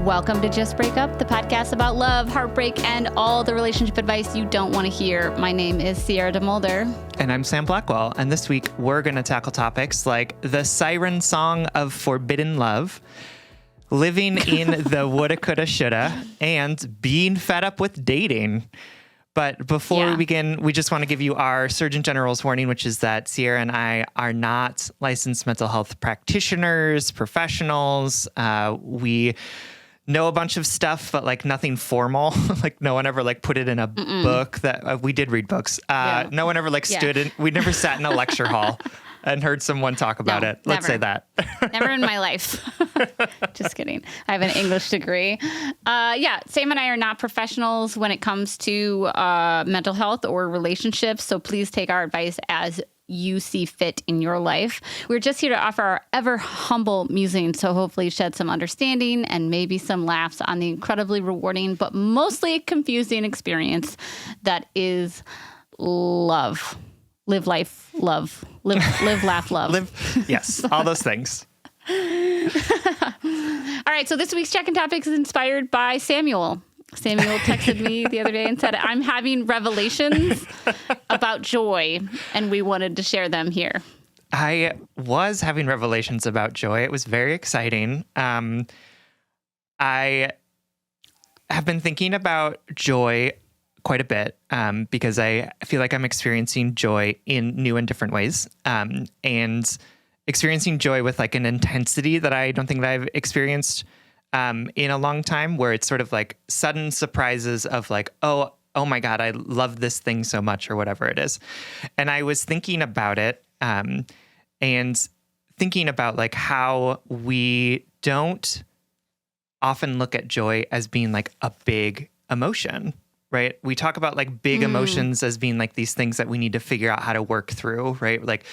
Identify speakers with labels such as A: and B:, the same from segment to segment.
A: Welcome to Just Break Up, the podcast about love, heartbreak, and all the relationship advice you don't want to hear. My name is Sierra DeMulder.
B: And I'm Sam Blackwell. And this week, we're going to tackle topics like the siren song of forbidden love, living in the woulda, coulda, shoulda, and being fed up with dating. But before we begin, we just want to give you our Surgeon General's warning, which is that Sierra and I are not licensed mental health practitioners, professionals. We know a bunch of stuff, but like nothing formal. Like no one ever like put it in a book that we did read books. No one ever like stood in, we never sat in a lecture hall and heard someone talk about it. Let's say that.
A: Never in my life. Just kidding. I have an English degree. Sam and I are not professionals when it comes to mental health or relationships. So please take our advice as you see fit in your life. We're just here to offer our ever humble musing, so hopefully shed some understanding and maybe some laughs on the incredibly rewarding but mostly confusing experience that is love. Live life, love. Live, laugh, love.
B: Yes, all those things.
A: All right, so this week's check-in topic is inspired by Samuel. Samuel texted me the other day and said, I'm having revelations about joy, and we wanted to share them here.
B: I was having revelations about joy. It was very exciting. I have been thinking about joy quite a bit because I feel like I'm experiencing joy in new and different ways, and experiencing joy with like an intensity that I don't think that I've experienced in a long time, where it's sort of like sudden surprises of like, oh my God, I love this thing so much, or whatever it is. And I was thinking about it and thinking about like how we don't often look at joy as being like a big emotion, right? We talk about like big emotions as being like these things that we need to figure out how to work through, right? Like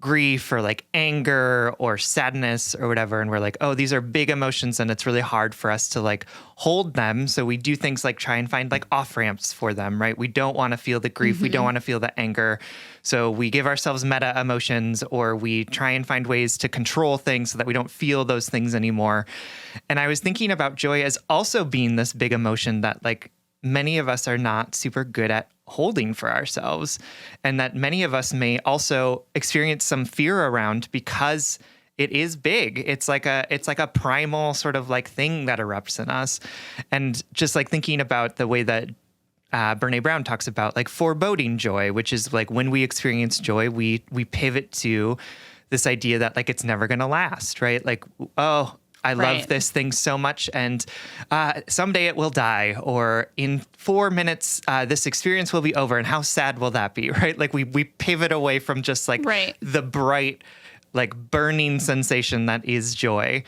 B: grief or like anger or sadness or whatever. And we're like, oh, these are big emotions and it's really hard for us to like hold them. So we do things like try and find like off ramps for them, right? We don't want to feel the grief. We don't want to feel the anger. So we give ourselves meta emotions, or we try and find ways to control things so that we don't feel those things anymore. And I was thinking about joy as also being this big emotion that like many of us are not super good at holding for ourselves, and that many of us may also experience some fear around because it is big. It's like a primal sort of like thing that erupts in us. And just like thinking about the way that Brene Brown talks about like foreboding joy, which is like when we experience joy, we pivot to this idea that like it's never going to last, right? Like, oh, I love this thing so much, and someday it will die, or in 4 minutes, this experience will be over, and how sad will that be, right? Like we pivot away from just like the bright, like burning sensation that is joy,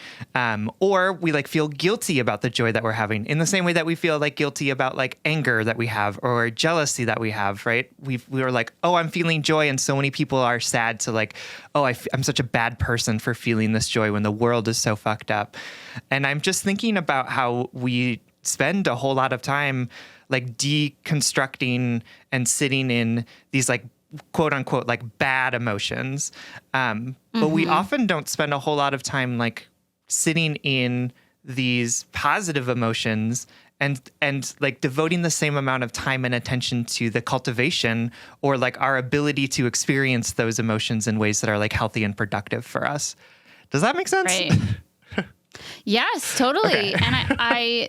B: or we like feel guilty about the joy that we're having in the same way that we feel like guilty about like anger that we have or jealousy that we have, right? We were like, oh, I'm feeling joy, and so many people are sad to like, oh, I'm such a bad person for feeling this joy when the world is so fucked up. And I'm just thinking about how we spend a whole lot of time like deconstructing and sitting in these like quote unquote like bad emotions. But we often don't spend a whole lot of time like sitting in these positive emotions and like devoting the same amount of time and attention to the cultivation or like our ability to experience those emotions in ways that are like healthy and productive for us. Does that make sense?
A: Right. Yes, totally. Okay. And I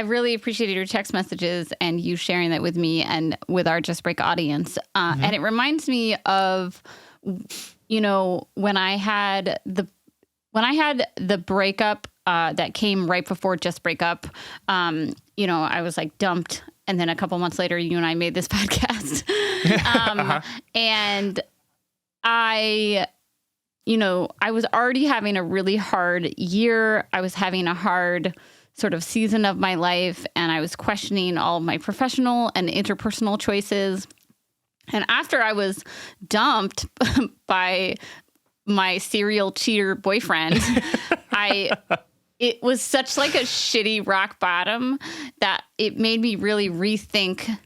A: really appreciated your text messages and you sharing that with me and with our Just Break audience. And it reminds me of, you know, when I had the breakup that came right before Just Break Up, you know, I was like dumped. And then a couple months later, you and I made this podcast. And I was already having a really hard year. I was having a hard sort of season of my life, and I was questioning all of my professional and interpersonal choices. And after I was dumped by my serial cheater boyfriend, it was such like a shitty rock bottom that it made me really rethink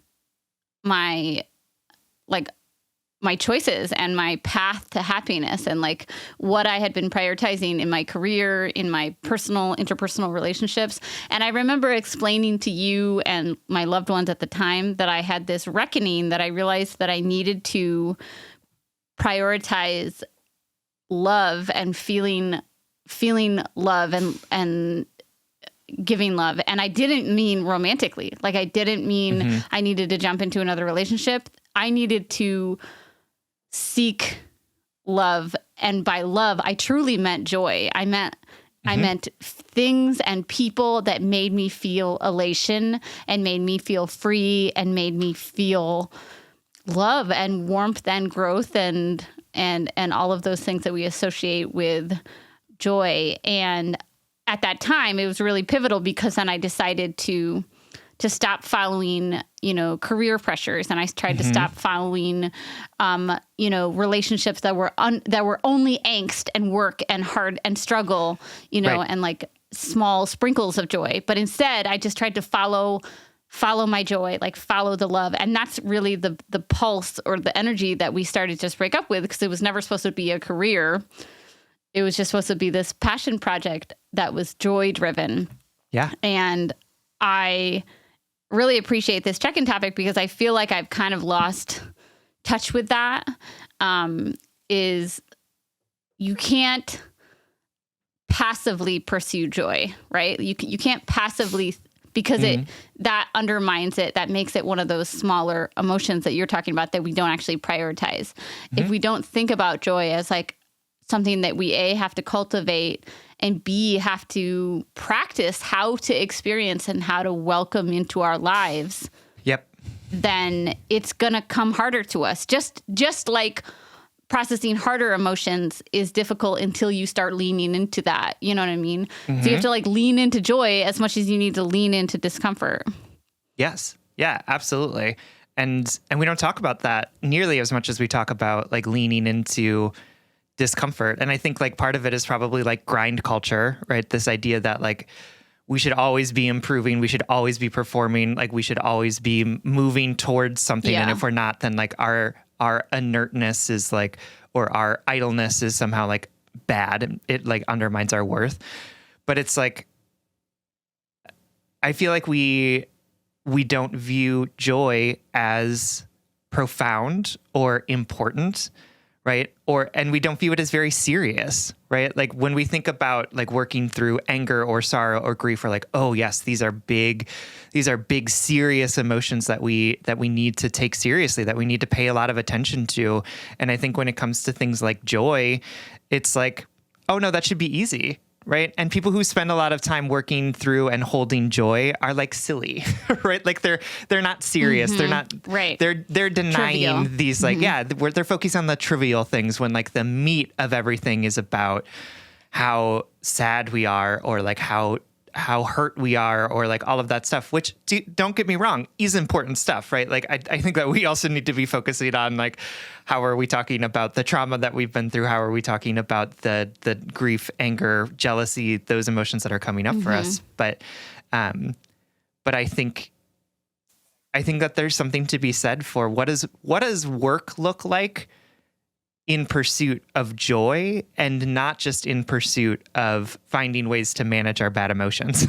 A: my like my choices and my path to happiness and like what I had been prioritizing in my career, in my personal, interpersonal relationships. And I remember explaining to you and my loved ones at the time that I had this reckoning that I realized that I needed to prioritize love and feeling love and giving love. And I didn't mean romantically. Like I didn't mean I needed to jump into another relationship. I needed to seek love. And by love, I truly meant joy. I meant things and people that made me feel elation and made me feel free and made me feel love and warmth and growth and all of those things that we associate with joy. And at that time, it was really pivotal because then I decided to stop following, career pressures. And I tried to stop following, relationships that were only angst and work and hard and struggle,
B: Right.
A: and like small sprinkles of joy. But instead, I just tried to follow my joy, like follow the love. And that's really the pulse or the energy that we started to just break up with, because it was never supposed to be a career. It was just supposed to be this passion project that was joy driven.
B: Yeah.
A: And I really appreciate this check-in topic because I feel like I've kind of lost touch with that. Is you can't passively pursue joy, right? You can't passively, because that undermines it. That makes it one of those smaller emotions that you're talking about that we don't actually prioritize. If we don't think about joy as like something that we have to cultivate and B, have to practice how to experience and how to welcome into our lives,
B: Yep.
A: then it's going to come harder to us. Just like processing harder emotions is difficult until you start leaning into that. You know what I mean? So you have to like lean into joy as much as you need to lean into discomfort.
B: Yes. Yeah, absolutely. And we don't talk about that nearly as much as we talk about like leaning into discomfort. And I think like part of it is probably like grind culture, right? This idea that like we should always be improving, we should always be performing, like we should always be moving towards something.
A: Yeah.
B: And if we're not, then like our inertness is like, or our idleness is somehow like bad. It like undermines our worth. But it's like, I feel like we don't view joy as profound or important, right? And we don't view it as very serious, right? Like when we think about like working through anger or sorrow or grief, we're like, oh yes, these are big, serious emotions that we need to take seriously, that we need to pay a lot of attention to. And I think when it comes to things like joy, it's like, oh no, that should be easy. Right. And people who spend a lot of time working through and holding joy are like silly, right? Like they're not serious. They're not
A: right.
B: They're denying
A: Trivial.
B: these like, they're focused on the trivial things when like the meat of everything is about how sad we are or like how hurt we are or like all of that stuff, which don't get me wrong, is important stuff, right? Like I think that we also need to be focusing on like, how are we talking about the trauma that we've been through? How are we talking about the grief, anger, jealousy, those emotions that are coming up for us? But I think that there's something to be said for what does work look like in pursuit of joy and not just in pursuit of finding ways to manage our bad emotions.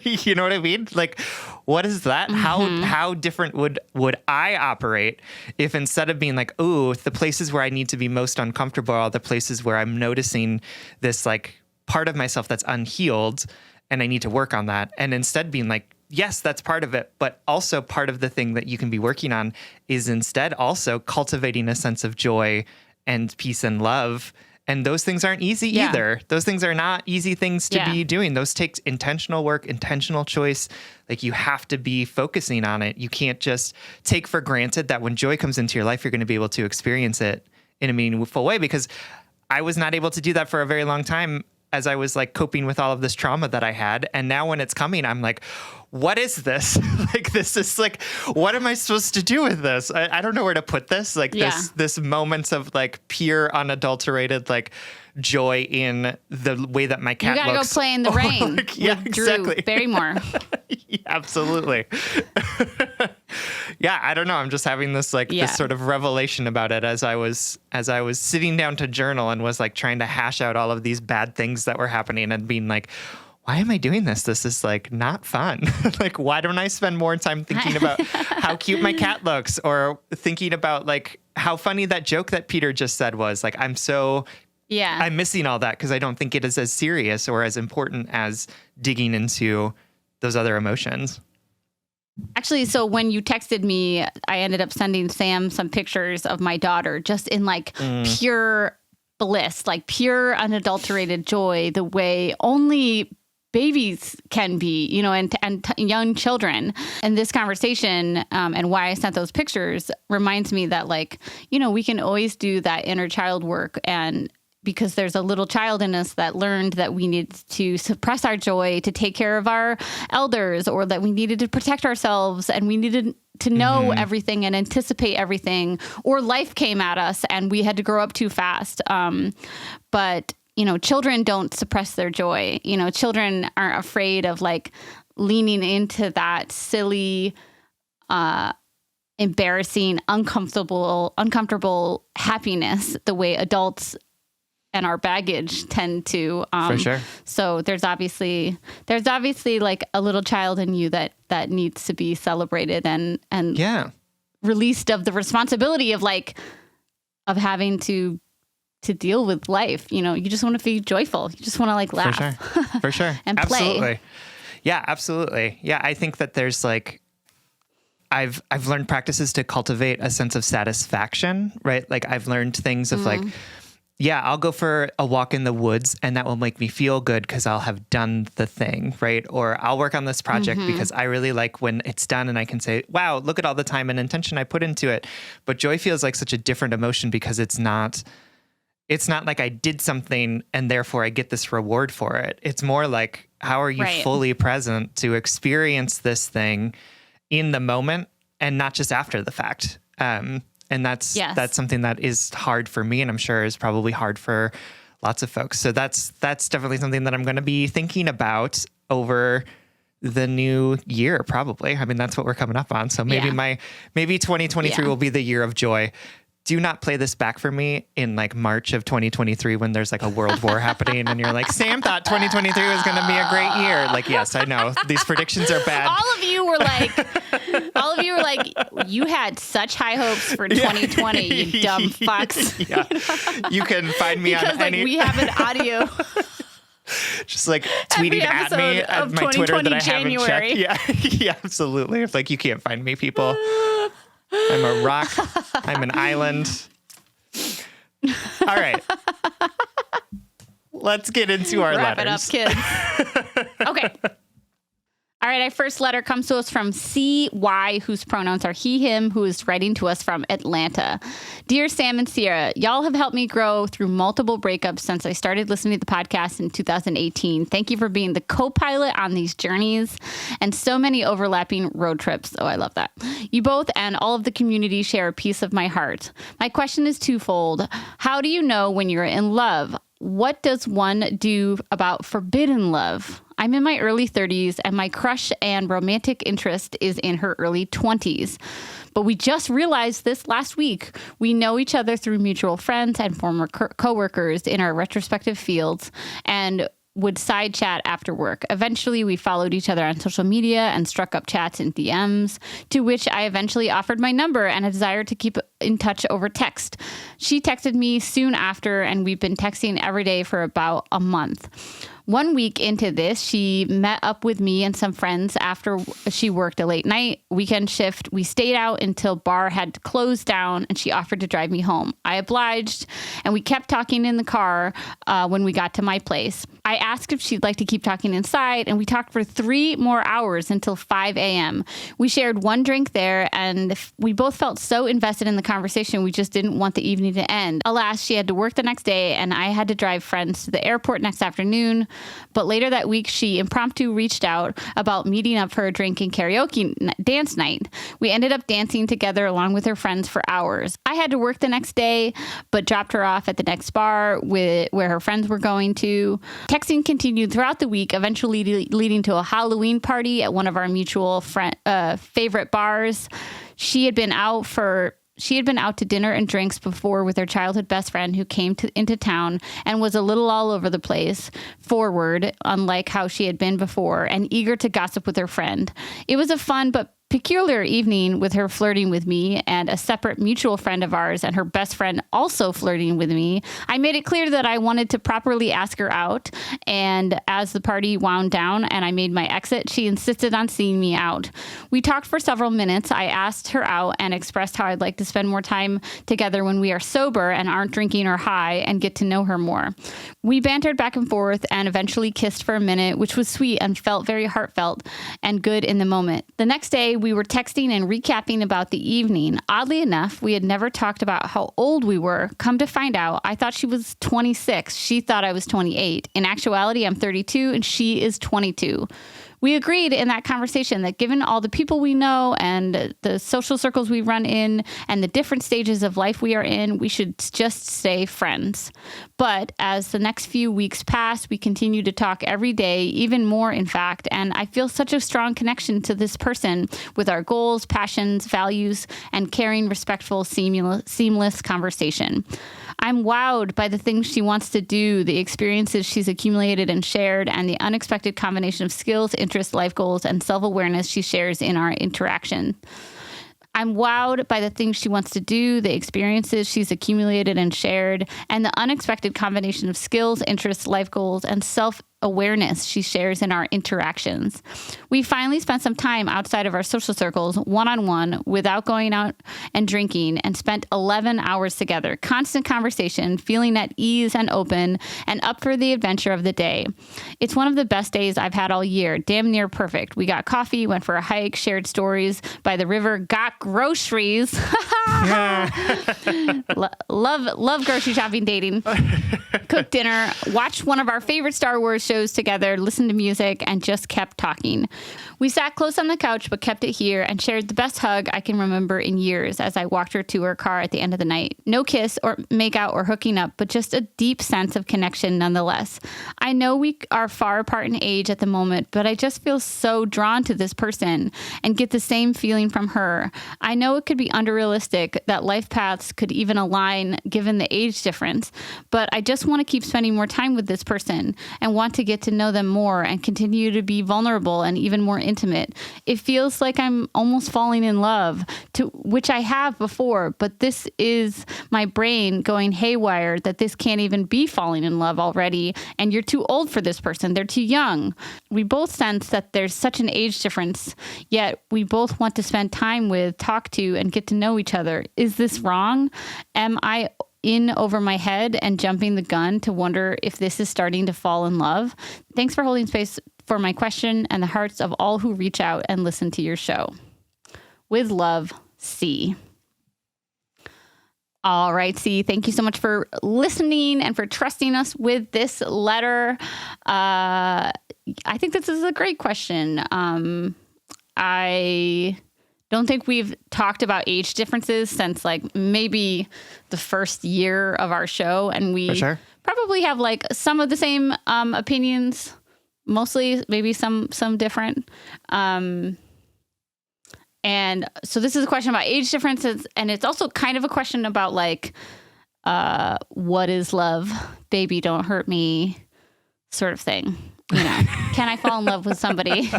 B: You know what I mean? Like, what is that? How different would I operate if instead of being like, oh, the places where I need to be most uncomfortable are the places where I'm noticing this like part of myself that's unhealed and I need to work on that. And instead being like, yes, that's part of it. But also part of the thing that you can be working on is instead also cultivating a sense of joy and peace and love. And those things aren't easy either. Those things are not easy things to be doing. Those take intentional work, intentional choice. Like you have to be focusing on it. You can't just take for granted that when joy comes into your life, you're going to be able to experience it in a meaningful way, because I was not able to do that for a very long time as I was like coping with all of this trauma that I had. And now when it's coming, I'm like, what is this? Like, this is like, what am I supposed to do with this? I don't know where to put this. Like this moment of like pure unadulterated, like joy in the way that my cat looks.
A: You gotta go play in the rain with Drew
B: exactly.
A: Barrymore.
B: Yeah, absolutely. Yeah, I don't know. I'm just having this this sort of revelation about it as I was sitting down to journal and was like trying to hash out all of these bad things that were happening and being like, why am I doing this? This is like not fun. Like, why don't I spend more time thinking about how cute my cat looks, or thinking about like how funny that joke that Peter just said was? Like, I'm missing all that because I don't think it is as serious or as important as digging into those other emotions.
A: Actually, so when you texted me, I ended up sending Sam some pictures of my daughter just in like pure bliss, like pure unadulterated joy, the way only babies can be, you know, and young children. And this conversation and why I sent those pictures reminds me that, like, you know, we can always do that inner child work, and because there's a little child in us that learned that we need to suppress our joy to take care of our elders, or that we needed to protect ourselves and we needed to know everything and anticipate everything, or life came at us and we had to grow up too fast. But, you know, children don't suppress their joy. You know, children aren't afraid of like leaning into that silly, embarrassing, uncomfortable happiness the way adults and our baggage tend to.
B: For sure.
A: So there's obviously like a little child in you that needs to be celebrated and released of the responsibility of having to deal with life. You know, you just want to be joyful. You just want to like laugh.
B: For sure.
A: And play.
B: Absolutely. Yeah, absolutely. Yeah. I think that there's like, I've learned practices to cultivate a sense of satisfaction, right? Like I've learned things of like, yeah, I'll go for a walk in the woods and that will make me feel good because I'll have done the thing, right? Or I'll work on this project because I really like when it's done and I can say, wow, look at all the time and intention I put into it. But joy feels like such a different emotion because it's not like I did something and therefore I get this reward for it. It's more like, how are you fully present to experience this thing in the moment and not just after the fact? And that's something that is hard for me, and I'm sure is probably hard for lots of folks. So that's definitely something that I'm going to be thinking about over the new year, probably. I mean, that's what we're coming up on. So maybe 2023 will be the year of joy. Do not play this back for me in like March of 2023 when there's like a world war happening and you're like, Sam thought 2023 was going to be a great year. Like, yes, I know these predictions are bad.
A: All of you were like, you had such high hopes for 2020, you dumb fucks.
B: Yeah. You can find me
A: because,
B: on any.
A: We have an audio.
B: Just like tweeting at me at my Twitter that I
A: January.
B: haven't checked. Yeah, absolutely. It's like, you can't find me, people. I'm a rock. I'm an island. All right. Let's get into our
A: Wrap
B: letters.
A: it up, kids. Okay. All right, our first letter comes to us from CY, whose pronouns are he, him, who is writing to us from Atlanta. Dear Sam and Sierra, y'all have helped me grow through multiple breakups since I started listening to the podcast in 2018. Thank you for being the co-pilot on these journeys and so many overlapping road trips. Oh, I love that. You both and all of the community share a piece of my heart. My question is twofold. How do you know when you're in love? What does one do about forbidden love? I'm in my early 30s and my crush and romantic interest is in her early 20s. But we just realized this last week. We know each other through mutual friends and former coworkers in our respective fields and would side chat after work. Eventually, we followed each other on social media and struck up chats and DMs, to which I eventually offered my number and a desire to keep in touch over text. She texted me soon after, and we've been texting every day for about a month. 1 week into this, she met up with me and some friends after she worked a late night weekend shift. We stayed out until bar had closed down and she offered to drive me home. I obliged and we kept talking in the car when we got to my place. I asked if she'd like to keep talking inside and we talked for 3 more hours until 5 a.m. We shared one drink there and we both felt so invested in the conversation we just didn't want the evening to end. Alas, she had to work the next day and I had to drive friends to the airport next afternoon. But later that week, she impromptu reached out about meeting up for a drink and karaoke dance night. We ended up dancing together along with her friends for hours. I had to work the next day, but dropped her off at the next bar where her friends were going to. Texting continued throughout the week, eventually leading to a Halloween party at one of our mutual favorite bars. She had been out to dinner and drinks before with her childhood best friend who came into town and was a little all over the place, forward, unlike how she had been before, and eager to gossip with her friend. It was a fun but peculiar evening with her flirting with me and a separate mutual friend of ours and her best friend also flirting with me. I made it clear that I wanted to properly ask her out, and as the party wound down and I made my exit, she insisted on seeing me out. We talked for several minutes. I asked her out and expressed how I'd like to spend more time together when we are sober and aren't drinking or high and get to know her more. We bantered back and forth and eventually kissed for a minute, which was sweet and felt very heartfelt and good in the moment. The next day, we were texting and recapping about the evening. Oddly enough, we had never talked about how old we were. Come to find out, I thought she was 26. She thought I was 28. In actuality, I'm 32 and she is 22. We agreed in that conversation that given all the people we know and the social circles we run in and the different stages of life we are in, we should just stay friends. But as the next few weeks passed, we continued to talk every day, even more in fact, and I feel such a strong connection to this person with our goals, passions, values, and caring, respectful, seamless conversation. I'm wowed by the things she wants to do, the experiences she's accumulated and shared, and the unexpected combination of skills, interests, life goals, and self-awareness she shares in our interaction. I'm wowed by the things she wants to do, the experiences she's accumulated and shared, and the unexpected combination of skills, interests, life goals, and self-awareness she shares in our interactions. We finally spent some time outside of our social circles, one-on-one, without going out and drinking, and spent 11 hours together. Constant conversation, feeling at ease and open, and up for the adventure of the day. It's one of the best days I've had all year, damn near perfect. We got coffee, went for a hike, shared stories by the river, got groceries. Love grocery shopping, dating. Cooked dinner, watched one of our favorite Star Wars shows together, listened to music, and just kept talking. We sat close on the couch, but kept it here and shared the best hug I can remember in years as I walked her to her car at the end of the night. No kiss or make out or hooking up, but just a deep sense of connection nonetheless. I know we are far apart in age at the moment, but I just feel so drawn to this person and get the same feeling from her. I know it could be unrealistic that life paths could even align given the age difference, but I just want to keep spending more time with this person and want to get to know them more and continue to be vulnerable and even more intimate. It feels like I'm almost falling in love, to which I have before, but this is my brain going haywire that this can't even be falling in love already, and you're too old for this person. They're too young. We both sense that there's such an age difference, yet we both want to spend time with, talk to, and get to know each other. Is this wrong? Am I in over my head and jumping the gun to wonder if this is starting to fall in love? Thanks for holding space for my question and the hearts of all who reach out and listen to your show. With love, C. All right, C, thank you so much for listening and for trusting us with this letter. I think this is a great question. I don't think we've talked about age differences since like maybe the first year of our show. And we probably have like some of the same opinions, mostly maybe some different. And so this is a question about age differences. And it's also kind of a question about like, what is love? Baby, don't hurt me sort of thing. You know, can I fall in love with somebody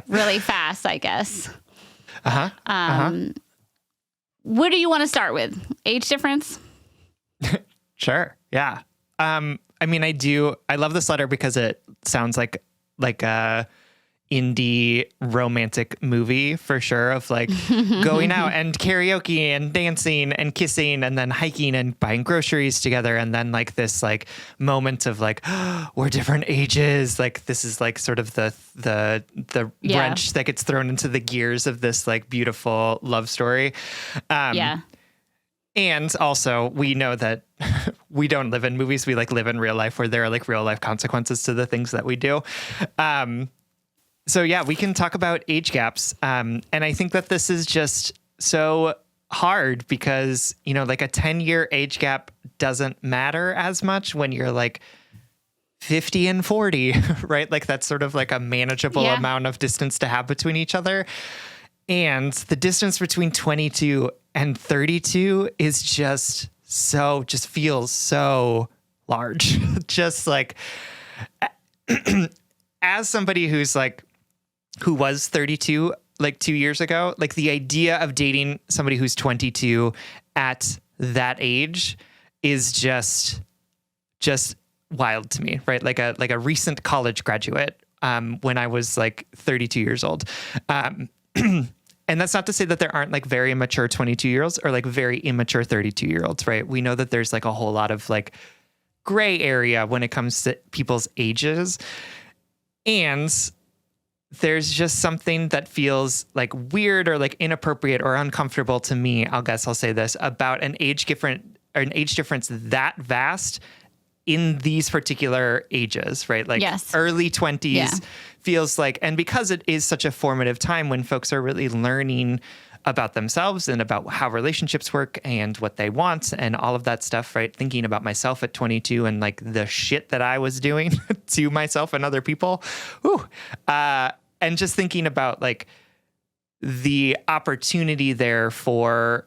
A: really fast, I guess? What do you want to start with? Age difference?
B: Sure. Yeah. I mean, I love this letter because it sounds like a indie romantic movie for sure, of like going out and karaoke and dancing and kissing and then hiking and buying groceries together. And then like this like moment of like, we're different ages. Like this is like sort of the wrench that gets thrown into the gears of this like beautiful love story. And also we know that we don't live in movies. We like live in real life where there are like real life consequences to the things that we do. So yeah, we can talk about age gaps. And I think that this is just so hard because, you know, like a 10-year age gap doesn't matter as much when you're like 50 and 40, right? Like that's sort of like a manageable amount of distance to have between each other. And the distance between 22 and 32 is just feels so large. Just like, as somebody who was 32 like 2 years ago, like the idea of dating somebody who's 22 at that age is just wild to me, right? Like a recent college graduate when I was like 32 years old. And that's not to say that there aren't like very immature 22-year-olds or like very immature 32-year-olds, right? We know that there's like a whole lot of like gray area when it comes to people's ages. And there's just something that feels like weird or like inappropriate or uncomfortable to me, I guess I'll say this, about an age difference that vast in these particular ages, right? Like early 20s feels like, and because it is such a formative time when folks are really learning about themselves and about how relationships work and what they want and all of that stuff, right? Thinking about myself at 22 and like the shit that I was doing to myself and other people. And just thinking about like the opportunity there for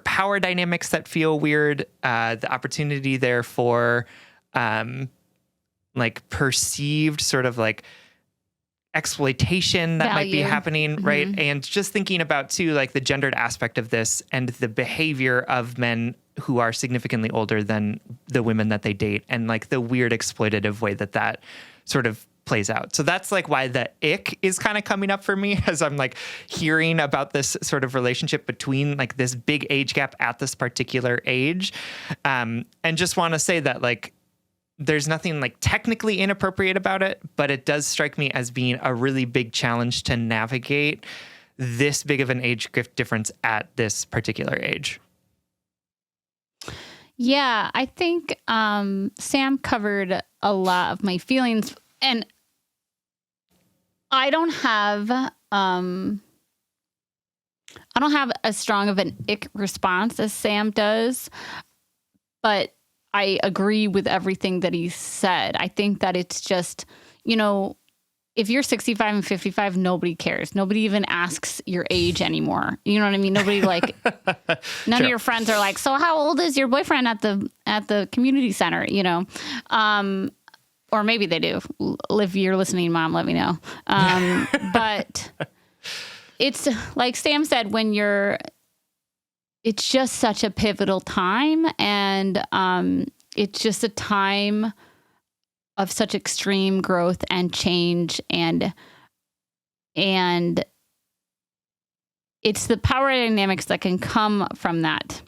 B: power dynamics that feel weird, the opportunity there for like perceived sort of like exploitation that might be happening, right? And just thinking about too, like the gendered aspect of this and the behavior of men who are significantly older than the women that they date, and like the weird exploitative way that sort of plays out. So that's like why the ick is kind of coming up for me as I'm like hearing about this sort of relationship between like this big age gap at this particular age. And just want to say that like there's nothing like technically inappropriate about it, but it does strike me as being a really big challenge to navigate this big of an age difference at this particular age.
A: Yeah, I think Sam covered a lot of my feelings, and I don't have as strong of an ick response as Sam does, but I agree with everything that he said. I think that it's just, if you're 65 and 55, nobody cares. Nobody even asks your age anymore. You know what I mean? Nobody like, none of your friends are like, so how old is your boyfriend at the community center? Or maybe they do. If you're listening, Mom, let me know. But it's like Sam said, it's just such a pivotal time, and it's just a time of such extreme growth and change, and it's the power dynamics that can come from that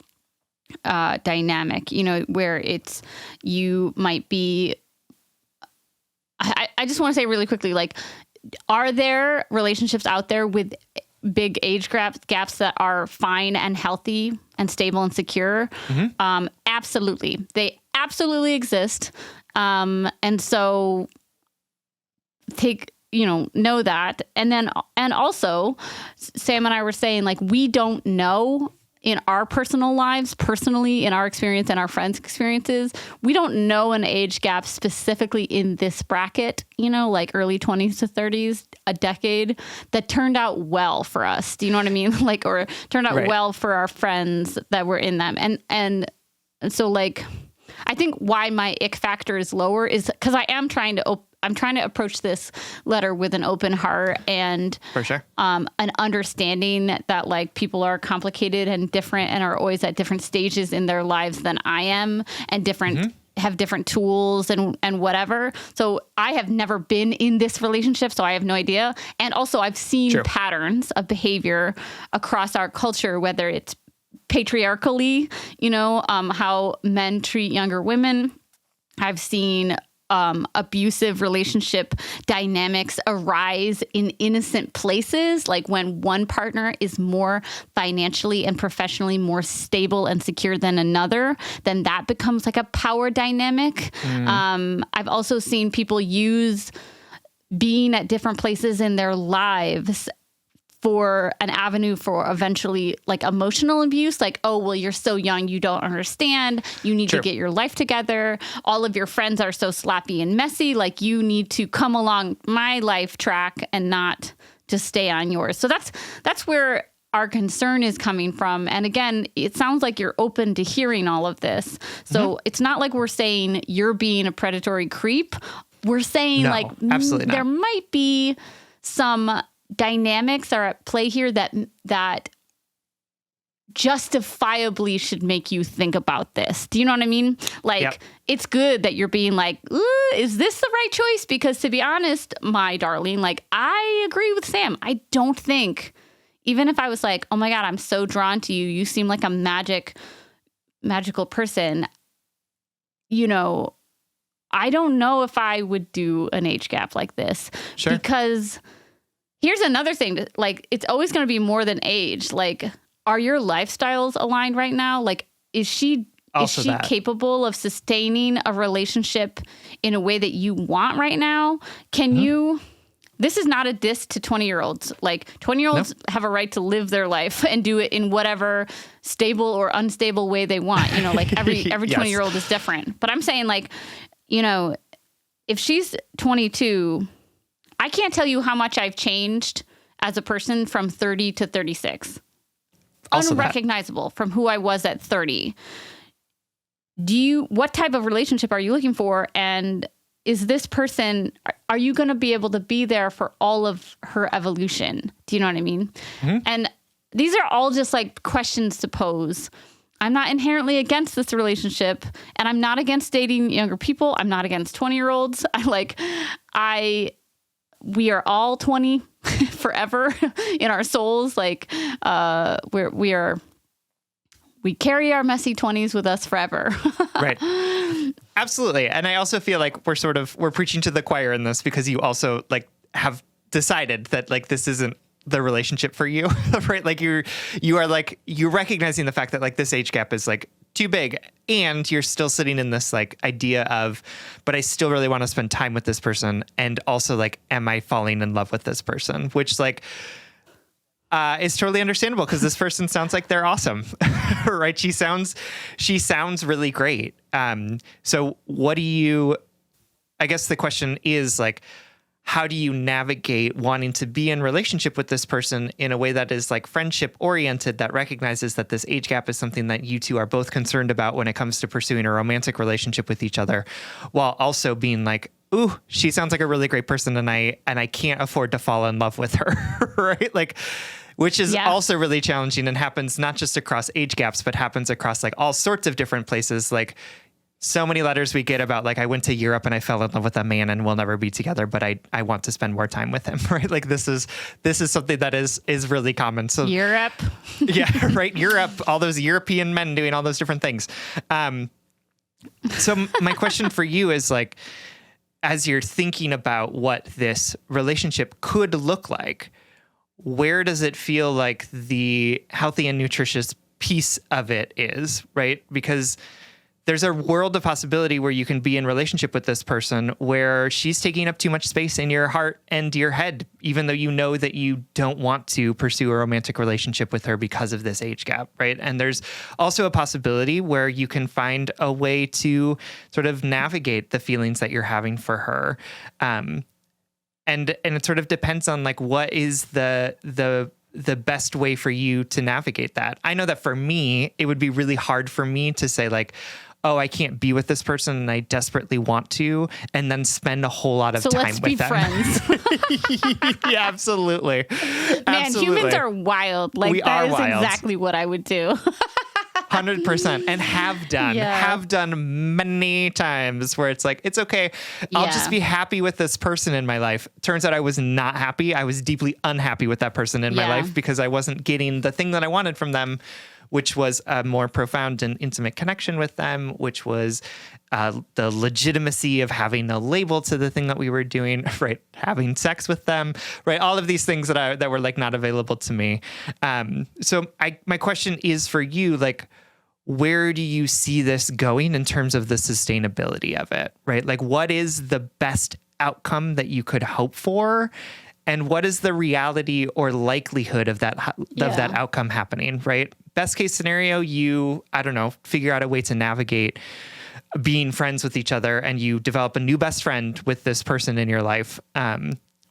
A: dynamic, where you might be. I just want to say really quickly, like, are there relationships out there with big age gaps that are fine and healthy and stable and secure? Mm-hmm. Absolutely. They absolutely exist. And so know that. And also Sam and I were saying, like, we don't know in our personal lives, personally, in our experience and our friends' experiences, we don't know an age gap specifically in this bracket, like early 20s to 30s, a decade, that turned out well for us. Do you know what I mean? Like, or turned out well for our friends that were in them. And so, like, I think why my ick factor is lower is because I'm trying to approach this letter with an open heart and
B: for sure,
A: an understanding that like people are complicated and different and are always at different stages in their lives than I am, and different have different tools and whatever. So I have never been in this relationship, so I have no idea. And also I've seen patterns of behavior across our culture, whether it's patriarchally, how men treat younger women. I've seen abusive relationship dynamics arise in innocent places, like when one partner is more financially and professionally more stable and secure than another, then that becomes like a power dynamic. I've also seen people use being at different places in their lives for an avenue for eventually like emotional abuse, like, oh, well, you're so young, you don't understand, you need to get your life together, all of your friends are so slappy and messy, like you need to come along my life track and not to stay on yours. So that's where our concern is coming from. And again, it sounds like you're open to hearing all of this. So it's not like we're saying you're being a predatory creep. We're saying
B: absolutely not.
A: There might be some dynamics are at play here that justifiably should make you think about this. Do you know what I mean? It's good that you're being like, is this the right choice? Because to be honest, my darling, like, I agree with Sam. I don't think, even if I was like, oh my God, I'm so drawn to you, you seem like a magical person, you know, I don't know if I would do an age gap like this.
B: Sure.
A: Because here's another thing, like, it's always going to be more than age. Like, are your lifestyles aligned right now? Like, is she capable of sustaining a relationship in a way that you want right now? Can you... This is not a diss to 20-year-olds. Like, 20-year-olds have a right to live their life and do it in whatever stable or unstable way they want. You know, like every
B: Yes.
A: 20-year-old is different. But I'm saying, like, you know, if she's 22, I can't tell you how much I've changed as a person from 30 to 36.
B: Also
A: unrecognizable from who I was at 30. What type of relationship are you looking for? And is this person, are you going to be able to be there for all of her evolution? Do you know what I mean? Mm-hmm. And these are all just like questions to pose. I'm not inherently against this relationship, and I'm not against dating younger people. I'm not against 20-year-olds. We are all 20 forever in our souls. Like, we carry our messy 20s with us forever.
B: Right. Absolutely. And I also feel like we're preaching to the choir in this, because you also like have decided that like this isn't the relationship for you, right? Like you're recognizing the fact that like this age gap is like too big, and you're still sitting in this like idea of, but I still really want to spend time with this person. And also like, am I falling in love with this person? Which like, is totally understandable, because this person sounds like they're awesome, right? She sounds really great. So I guess the question is like, how do you navigate wanting to be in relationship with this person in a way that is like friendship oriented, that recognizes that this age gap is something that you two are both concerned about when it comes to pursuing a romantic relationship with each other, while also being like, ooh, she sounds like a really great person, and I can't afford to fall in love with her, right? Like, which is also really challenging, and happens not just across age gaps, but happens across like all sorts of different places. Like, so many letters we get about like, I went to Europe and I fell in love with a man and we'll never be together, but I want to spend more time with him, right? Like this is something that is really common. So
A: Europe.
B: Yeah, right. Europe, all those European men doing all those different things. So my question for you is like, as you're thinking about what this relationship could look like, where does it feel like the healthy and nutritious piece of it is, right? Because there's a world of possibility where you can be in relationship with this person where she's taking up too much space in your heart and your head, even though you know that you don't want to pursue a romantic relationship with her because of this age gap, right? And there's also a possibility where you can find a way to sort of navigate the feelings that you're having for her. And it sort of depends on like, what is the best way for you to navigate that. I know that for me, it would be really hard for me to say like, oh, I can't be with this person and I desperately want to, and then spend a whole lot of time with them. So let's be
A: friends.
B: Yeah, absolutely.
A: Man,
B: absolutely.
A: Humans are wild. Like that is wild. Exactly what I would do.
B: 100%. And have done many times where it's like, it's okay. I'll just be happy with this person in my life. Turns out I was not happy. I was deeply unhappy with that person in my life because I wasn't getting the thing that I wanted from them, which was a more profound and intimate connection with them, which was the legitimacy of having a label to the thing that we were doing, right? Having sex with them, right? All of these things that were like not available to me. So my question is for you, like, where do you see this going in terms of the sustainability of it, right? Like, what is the best outcome that you could hope for? And what is the reality or likelihood of that outcome happening, right? Best case scenario, you, I don't know, figure out a way to navigate being friends with each other and you develop a new best friend with this person in your life.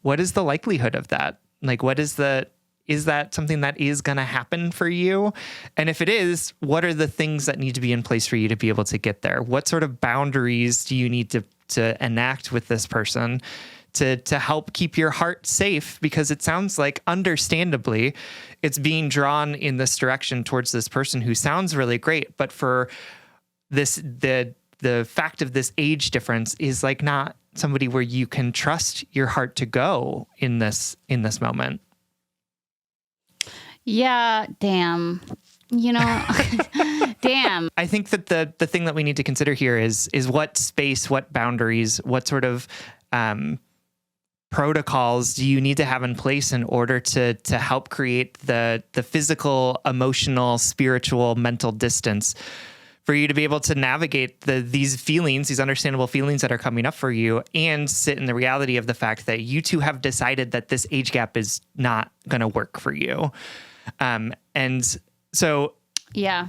B: What is the likelihood of that? Like, is that something that is going to happen for you? And if it is, what are the things that need to be in place for you to be able to get there? What sort of boundaries do you need to enact with this person to help keep your heart safe? Because it sounds like, understandably, it's being drawn in this direction towards this person who sounds really great, but for the fact of this age difference is like not somebody where you can trust your heart to go in this moment.
A: Yeah, damn. Damn.
B: I think that the thing that we need to consider here is what space, what boundaries, what sort of protocols do you need to have in place in order to help create the physical, emotional, spiritual, mental distance for you to be able to navigate these feelings, these understandable feelings that are coming up for you, and sit in the reality of the fact that you two have decided that this age gap is not going to work for you. And so,
A: yeah,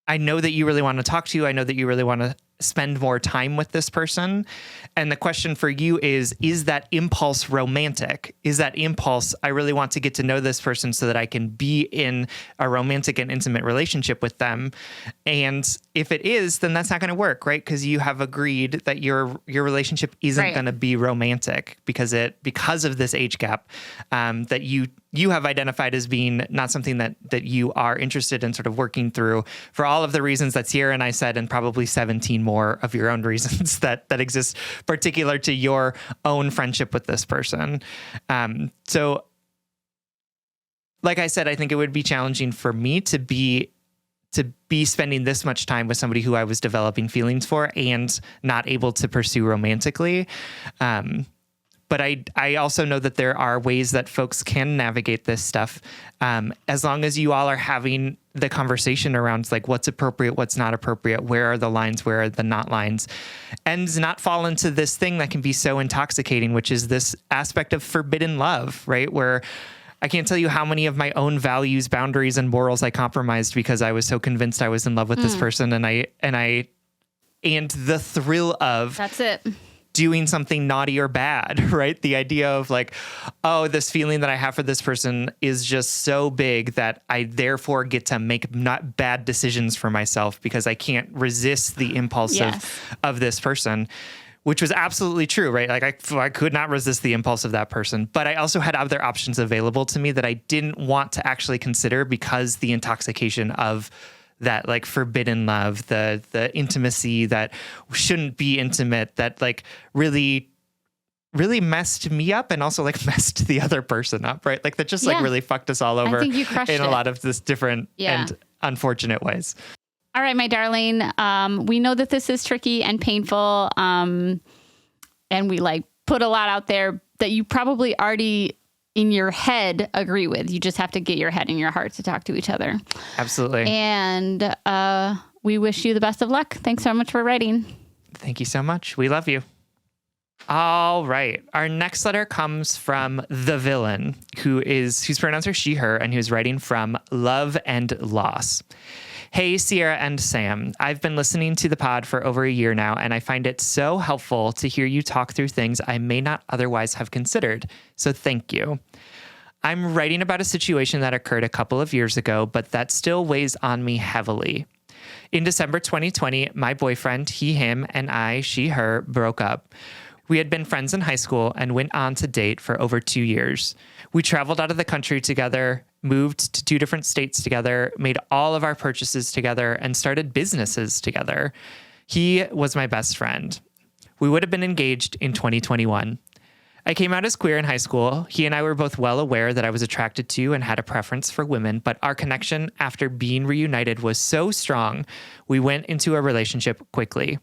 B: I know that you really want to talk to. I know that you really want to spend more time with this person. And the question for you is that impulse romantic? Is that impulse, I really want to get to know this person so that I can be in a romantic and intimate relationship with them? And if it is, then that's not going to work, right? Because you have agreed that your relationship isn't going to be romantic because of this age gap, that you have identified as being not something that you are interested in sort of working through for all of the reasons that Sierra and I said, and probably 17 more of your own reasons that exist particular to your own friendship with this person. So like I said, I think it would be challenging for me to be spending this much time with somebody who I was developing feelings for and not able to pursue romantically. But I also know that there are ways that folks can navigate this stuff, as long as you all are having the conversation around like what's appropriate, what's not appropriate, where are the lines, where are the not lines, and not fall into this thing that can be so intoxicating, which is this aspect of forbidden love, right? Where I can't tell you how many of my own values, boundaries, and morals I compromised because I was so convinced I was in love with this person, and the thrill of
A: that's it.
B: Doing something naughty or bad, right? The idea of like, oh, this feeling that I have for this person is just so big that I therefore get to make not bad decisions for myself because I can't resist the impulse of this person, which was absolutely true, right? Like I could not resist the impulse of that person, but I also had other options available to me that I didn't want to actually consider because the intoxication of that like forbidden love, the intimacy that shouldn't be intimate, that like really messed me up and also like messed the other person up, right? Like that just like really fucked us all over in a lot of this different and unfortunate ways.
A: All right, my darling. We know that this is tricky and painful. And we like put a lot out there that you probably already in your head agree with. You just have to get your head and your heart to talk to each other.
B: Absolutely.
A: And we wish you the best of luck. Thanks so much for writing.
B: Thank you so much. We love you. All right. Our next letter comes from the villain, whose pronouns are she, her, and who's writing from Love and Loss. Hey, Sierra and Sam. I've been listening to the pod for over a year now, and I find it so helpful to hear you talk through things I may not otherwise have considered. So thank you. I'm writing about a situation that occurred a couple of years ago, but that still weighs on me heavily. In December 2020, my boyfriend, he, him, and I, she, her, broke up. We had been friends in high school and went on to date for over 2 years. We traveled out of the country together, moved to 2 different states together, made all of our purchases together, and started businesses together. He was my best friend. We would have been engaged in 2021. I came out as queer in high school. He and I were both well aware that I was attracted to and had a preference for women, but our connection after being reunited was so strong, we went into a relationship quickly.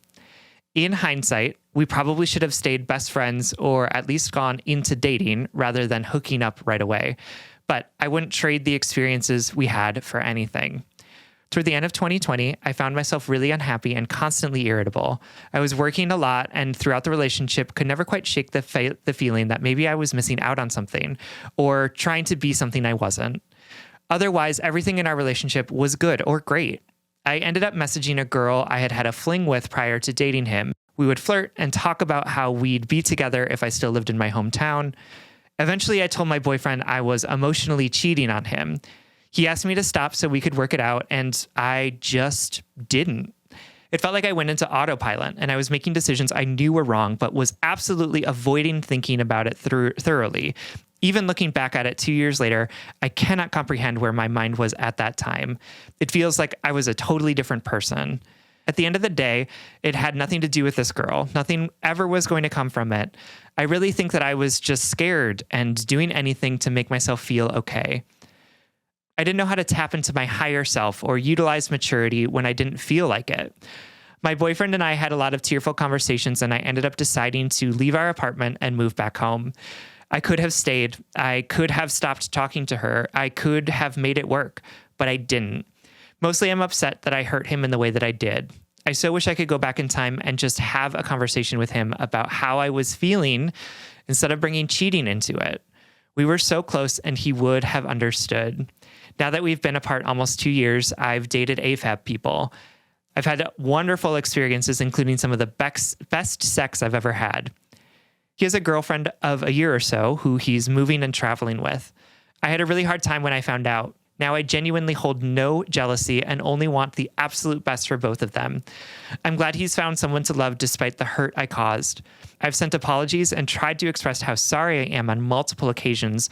B: In hindsight, we probably should have stayed best friends or at least gone into dating rather than hooking up right away. But I wouldn't trade the experiences we had for anything. Toward the end of 2020, I found myself really unhappy and constantly irritable. I was working a lot and throughout the relationship could never quite shake the feeling that maybe I was missing out on something or trying to be something I wasn't. Otherwise, everything in our relationship was good or great. I ended up messaging a girl I had had a fling with prior to dating him. We would flirt and talk about how we'd be together if I still lived in my hometown. Eventually, I told my boyfriend I was emotionally cheating on him. He asked me to stop so we could work it out, and I just didn't. It felt like I went into autopilot, and I was making decisions I knew were wrong, but was absolutely avoiding thinking about it thoroughly. Even looking back at it 2 years later, I cannot comprehend where my mind was at that time. It feels like I was a totally different person. At the end of the day, it had nothing to do with this girl. Nothing ever was going to come from it. I really think that I was just scared and doing anything to make myself feel okay. I didn't know how to tap into my higher self or utilize maturity when I didn't feel like it. My boyfriend and I had a lot of tearful conversations, and I ended up deciding to leave our apartment and move back home. I could have stayed. I could have stopped talking to her. I could have made it work, but I didn't. Mostly I'm upset that I hurt him in the way that I did. I so wish I could go back in time and just have a conversation with him about how I was feeling instead of bringing cheating into it. We were so close, and he would have understood. Now that we've been apart almost 2 years, I've dated AFAB people. I've had wonderful experiences, including some of the best sex I've ever had. He has a girlfriend of a year or so who he's moving and traveling with. I had a really hard time when I found out. Now I genuinely hold no jealousy and only want the absolute best for both of them. I'm glad he's found someone to love despite the hurt I caused. I've sent apologies and tried to express how sorry I am on multiple occasions,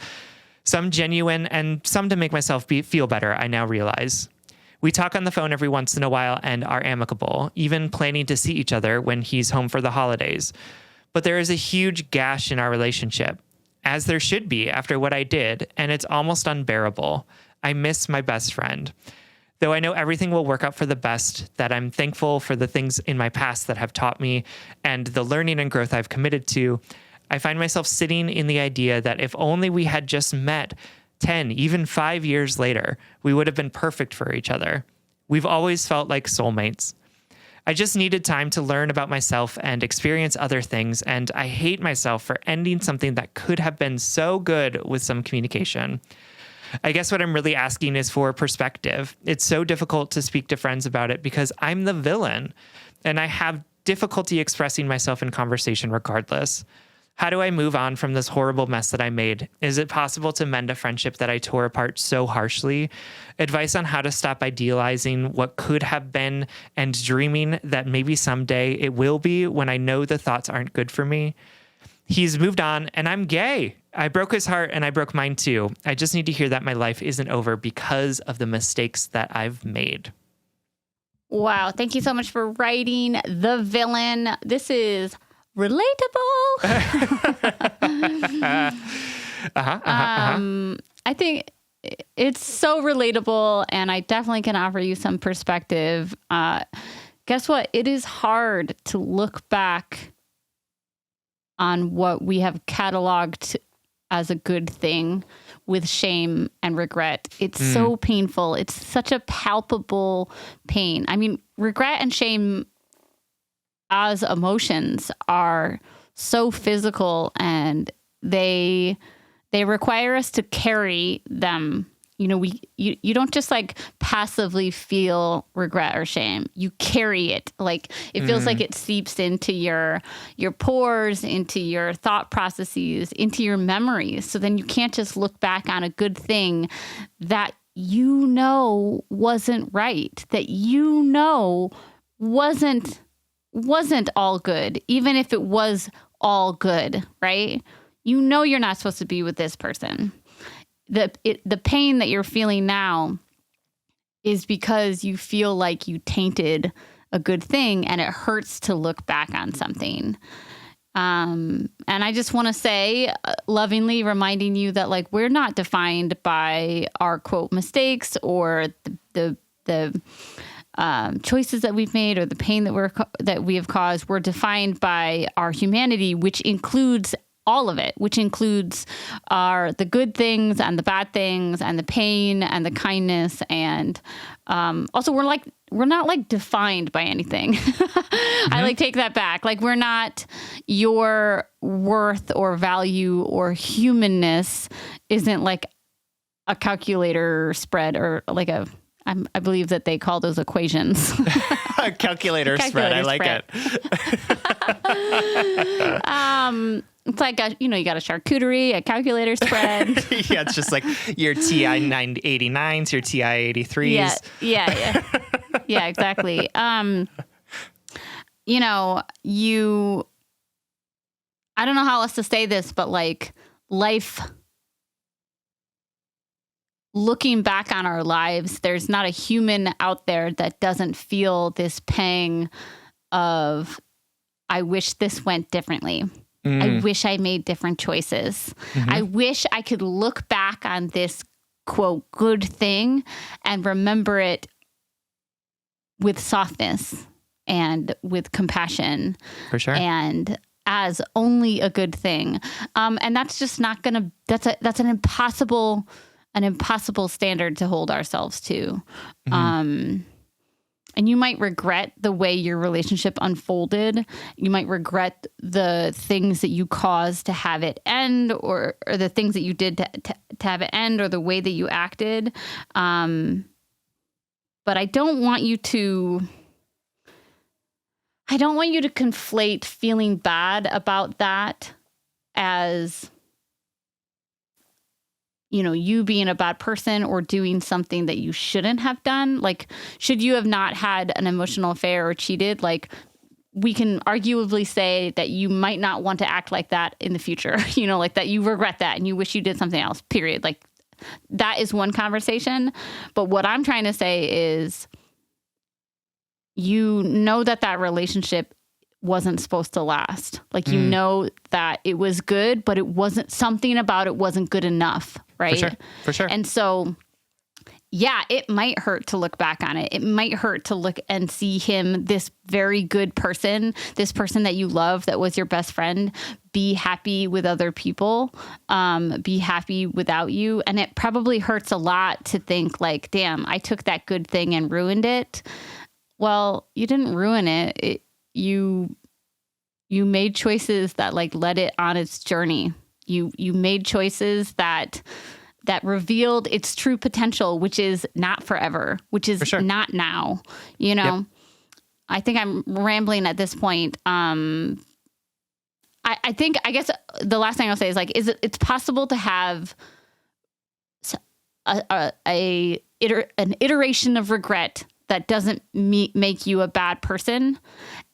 B: some genuine and some to make myself feel better, I now realize. We talk on the phone every once in a while and are amicable, even planning to see each other when he's home for the holidays. But there is a huge gash in our relationship, as there should be after what I did, and it's almost unbearable. I miss my best friend. Though I know everything will work out for the best, that I'm thankful for the things in my past that have taught me and the learning and growth I've committed to, I find myself sitting in the idea that if only we had just met 10, even 5 years later, we would have been perfect for each other. We've always felt like soulmates. I just needed time to learn about myself and experience other things, and I hate myself for ending something that could have been so good with some communication. I guess what I'm really asking is for perspective. It's so difficult to speak to friends about it because I'm the villain, and I have difficulty expressing myself in conversation regardless. How do I move on from this horrible mess that I made? Is it possible to mend a friendship that I tore apart so harshly? Advice on how to stop idealizing what could have been and dreaming that maybe someday it will be when I know the thoughts aren't good for me. He's moved on and I'm gay. I broke his heart and I broke mine too. I just need to hear that my life isn't over because of the mistakes that I've made.
A: Wow. Thank you so much for writing The Villain. This is relatable. I think it's so relatable, and I definitely can offer you some perspective. Guess what? It is hard to look back on what we have cataloged as a good thing with shame and regret. It's so painful. It's such a palpable pain. I mean, regret and shame as emotions are so physical, and they require us to carry them. You know, you don't just like passively feel regret or shame. You carry it. Like it feels like it seeps into your pores, into your thought processes, into your memories. So then you can't just look back on a good thing that you know wasn't right, that you know wasn't all good, even if it was all good, right? You know you're not supposed to be with this person. The pain that you're feeling now is because you feel like you tainted a good thing, and it hurts to look back on something. And I just want to say, lovingly reminding you that like we're not defined by our quote mistakes or the choices that we've made or the pain that we have caused. We're defined by our humanity, which includes all of it, which includes the good things and the bad things and the pain and the kindness. And also we're not like defined by anything. I like take that back. Like we're not, your worth or value or humanness isn't like a calculator spread or like I believe that they call those equations.
B: Calculator spread. I like it.
A: It's like, you got a charcuterie, a calculator spread.
B: Yeah, it's just like your TI 989s, your TI 83s.
A: Yeah. Yeah, exactly. I don't know how else to say this, but like life, looking back on our lives, there's not a human out there that doesn't feel this pang of, I wish this went differently. I wish I made different choices. I wish I could look back on this, quote, good thing and remember it with softness and with compassion.
B: For sure.
A: And as only a good thing. And that's just not going to, that's an impossible standard to hold ourselves to. And you might regret the way your relationship unfolded. You might regret the things that you caused to have it end, or the things that you did to have it end, or the way that you acted. But I don't want you to conflate feeling bad about that as, you being a bad person or doing something that you shouldn't have done. Like, should you have not had an emotional affair or cheated? Like, we can arguably say that you might not want to act like that in the future, like that you regret that and you wish you did something else, period. Like, that is one conversation. But what I'm trying to say is, that relationship wasn't supposed to last. Like, that it was good, but it wasn't, something about it wasn't good enough. Right.
B: For sure.
A: And so, yeah, it might hurt to look back on it. It might hurt to look and see him, this very good person, this person that you love, that was your best friend, be happy with other people, be happy without you. And it probably hurts a lot to think like, damn, I took that good thing and ruined it. Well, you didn't ruin it. You made choices that like led it on its journey. You made choices that revealed its true potential, which is not forever, which is not now. Yep. I think I'm rambling at this point. I guess the last thing I'll say is like, it's possible to have an iteration of regret that doesn't make you a bad person.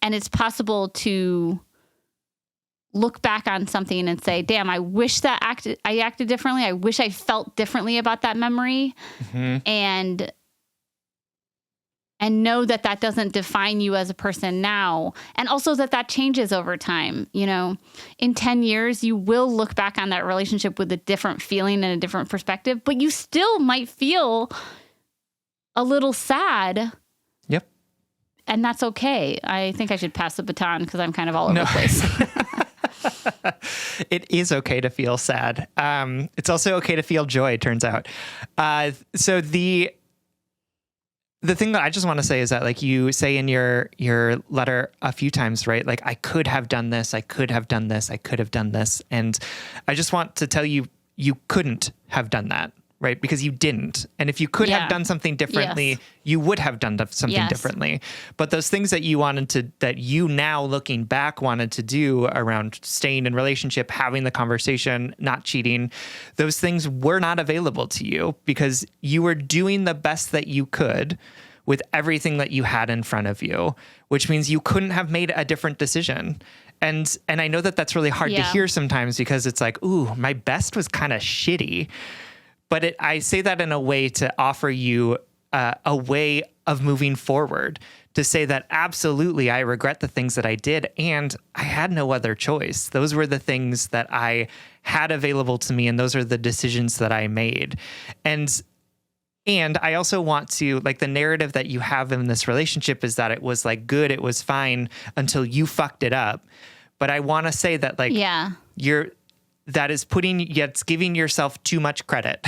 A: And it's possible to look back on something and say, damn, I wish I acted differently. I wish I felt differently about that memory. And know that doesn't define you as a person now. And also that changes over time. In 10 years, you will look back on that relationship with a different feeling and a different perspective, but you still might feel a little sad.
B: Yep.
A: And that's okay. I think I should pass the baton because I'm kind of all over the place.
B: It is okay to feel sad. It's also okay to feel joy, it turns out. So the thing that I just want to say is that, like you say in your letter a few times, right? Like, I could have done this, I could have done this, I could have done this. And I just want to tell you, you couldn't have done that, right? Because you didn't. And if you could have done something differently, you would have done something differently. But those things that you now looking back wanted to do around staying in relationship, having the conversation, not cheating, those things were not available to you because you were doing the best that you could with everything that you had in front of you, which means you couldn't have made a different decision. And I know that that's really hard to hear sometimes because it's like, ooh, my best was kind of shitty. But I say that in a way to offer you a way of moving forward, to say that absolutely I regret the things that I did and I had no other choice. Those were the things that I had available to me and those are the decisions that I made. And I also want to, like, the narrative that you have in this relationship is that it was like good, it was fine until you fucked it up. But I want to say that, like, is it's giving yourself too much credit,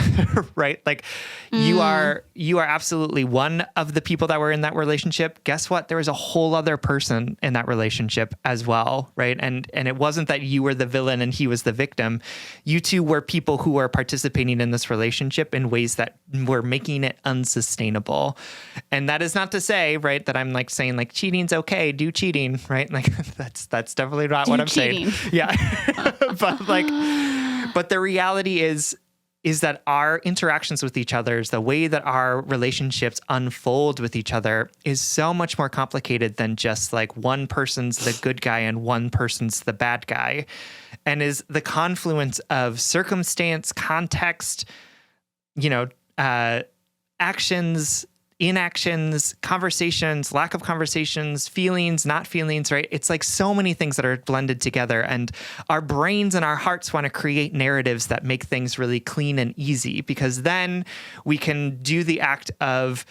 B: right? Like you are absolutely one of the people that were in that relationship. Guess what? There was a whole other person in that relationship as well, right? And it wasn't that you were the villain and he was the victim. You two were people who were participating in this relationship in ways that were making it unsustainable. And that is not to say, right, that I'm like saying like cheating's okay, do cheating, right? Like that's definitely not what I'm saying. Yeah. But the reality is that our interactions with each other, the way that our relationships unfold with each other is so much more complicated than just like one person's the good guy and one person's the bad guy, and is the confluence of circumstance, context, actions, inactions, conversations, lack of conversations, feelings, not feelings, right? It's like so many things that are blended together, and our brains and our hearts want to create narratives that make things really clean and easy, because then we can do the act of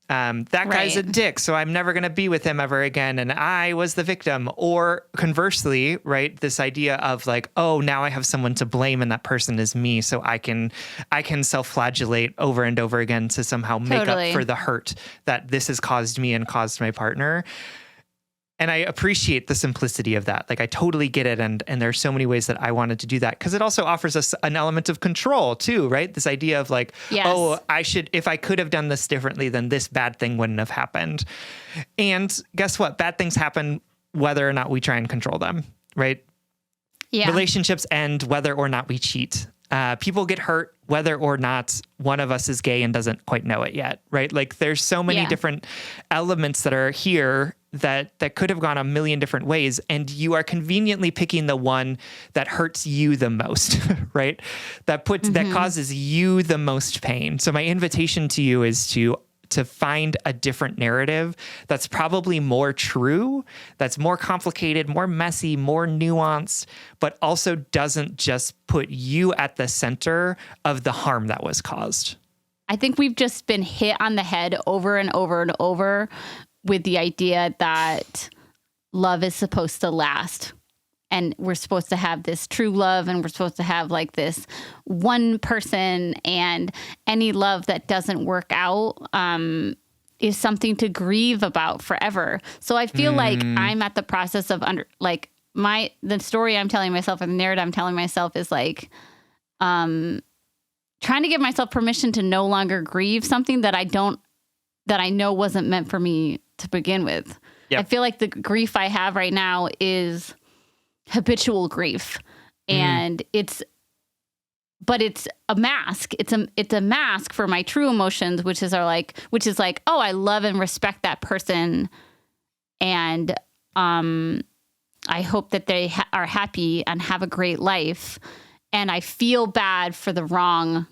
B: that guy's a dick, so I'm never going to be with him ever again, and I was the victim. Or conversely, right, this idea of like, oh, now I have someone to blame and that person is me, so I can self-flagellate over and over again to somehow make up for the hurt that this has caused me and caused my partner. And I appreciate the simplicity of that. Like I totally get it. And there are so many ways that I wanted to do that, because it also offers us an element of control too, right? This idea of like, oh, if I could have done this differently, then this bad thing wouldn't have happened. And guess what? Bad things happen whether or not we try and control them, right? Yeah. Relationships end whether or not we cheat. People get hurt whether or not one of us is gay and doesn't quite know it yet, right? Like there's so many different elements that are here that could have gone a million different ways, and you are conveniently picking the one that hurts you the most, right? That causes you the most pain. So my invitation to you is to find a different narrative that's probably more true, that's more complicated, more messy, more nuanced, but also doesn't just put you at the center of the harm that was caused.
A: I think we've just been hit on the head over and over and over with the idea that love is supposed to last. And we're supposed to have this true love, and we're supposed to have like this one person, and any love that doesn't work out is something to grieve about forever. So I feel like I'm at the process of the story I'm telling myself, and the narrative I'm telling myself is like trying to give myself permission to no longer grieve something that I know wasn't meant for me to begin with. Yep. I feel like the grief I have right now is habitual grief, and it's a mask. It's a mask for my true emotions, which is like, oh, I love and respect that person, and I hope that they are happy and have a great life. And I feel bad for the wrong.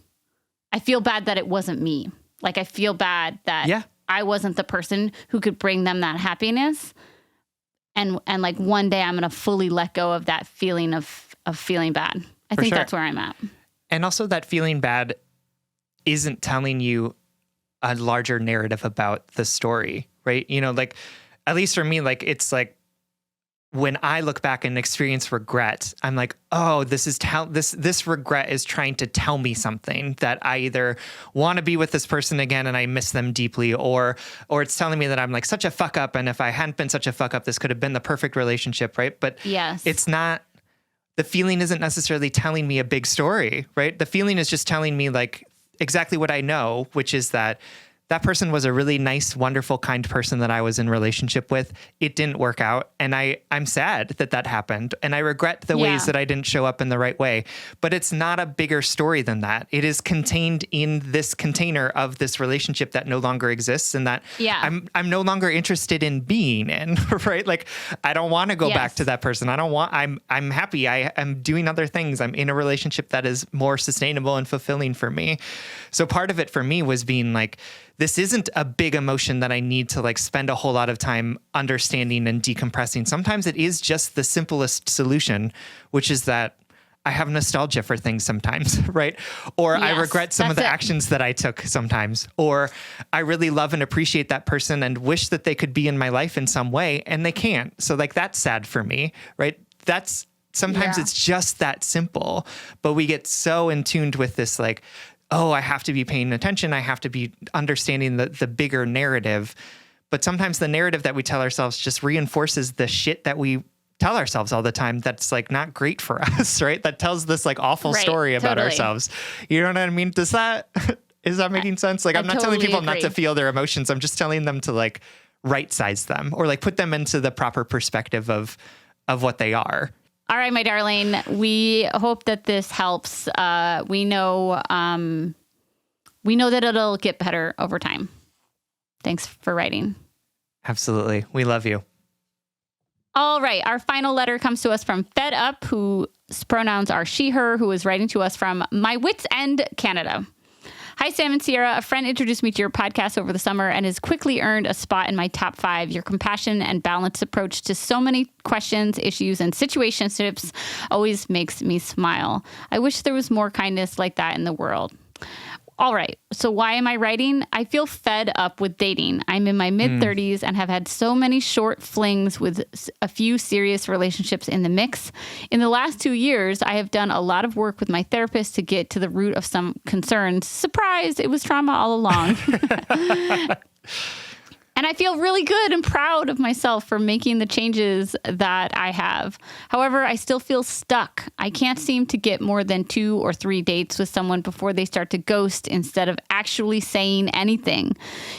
A: I feel bad that it wasn't me. Like I feel bad that I wasn't the person who could bring them that happiness. And like one day I'm going to fully let go of that feeling of feeling bad. I think that's where I'm at.
B: And also that feeling bad isn't telling you a larger narrative about the story, right? Like at least for me, like it's like when I look back and experience regret, I'm like, oh, this regret is trying to tell me something, that I either want to be with this person again and I miss them deeply, or it's telling me that I'm like such a fuck up, and if I hadn't been such a fuck up, this could have been the perfect relationship, right? But it's not. The feeling isn't necessarily telling me a big story, right? The feeling is just telling me like exactly what I know, which is that person was a really nice, wonderful, kind person that I was in relationship with. It didn't work out. And I'm sad that happened. And I regret the ways that I didn't show up in the right way. But it's not a bigger story than that. It is contained in this container of this relationship that no longer exists, and that I'm no longer interested in being in, right? Like I don't want to go back to that person. I'm happy. I am doing other things. I'm in a relationship that is more sustainable and fulfilling for me. So part of it for me was being like, this isn't a big emotion that I need to like spend a whole lot of time understanding and decompressing. Sometimes it is just the simplest solution, which is that I have nostalgia for things sometimes, right? Or I regret some of the actions that I took sometimes, or I really love and appreciate that person and wish that they could be in my life in some way, and they can't. So like that's sad for me, right? That's sometimes it's just that simple, but we get so in tuned with this, like, oh, I have to be paying attention. I have to be understanding the bigger narrative. But sometimes the narrative that we tell ourselves just reinforces the shit that we tell ourselves all the time. That's like not great for us, right? That tells this like awful story about ourselves. You know what I mean? Is that making sense? Like, I'm not telling people not to feel their emotions. I'm just telling them to like right size them or like put them into the proper perspective of what they are.
A: All right, my darling, we hope that this helps. We know that it'll get better over time. Thanks for writing.
B: Absolutely. We love you.
A: All right. Our final letter comes to us from Fed Up, whose pronouns are she, her, who is writing to us from My Wits End, Canada. Hi, Sam and Sierra. A friend introduced me to your podcast over the summer and has quickly earned a spot in my top 5. Your compassion and balanced approach to so many questions, issues, and situationships always makes me smile. I wish there was more kindness like that in the world. All right. So why am I writing? I feel fed up with dating. I'm in my mid-30s and have had so many short flings with a few serious relationships in the mix. In the last 2 years, I have done a lot of work with my therapist to get to the root of some concerns. Surprise, it was trauma all along. And I feel really good and proud of myself for making the changes that I have. However, I still feel stuck. I can't seem to get more than 2 or 3 dates with someone before they start to ghost instead of actually saying anything.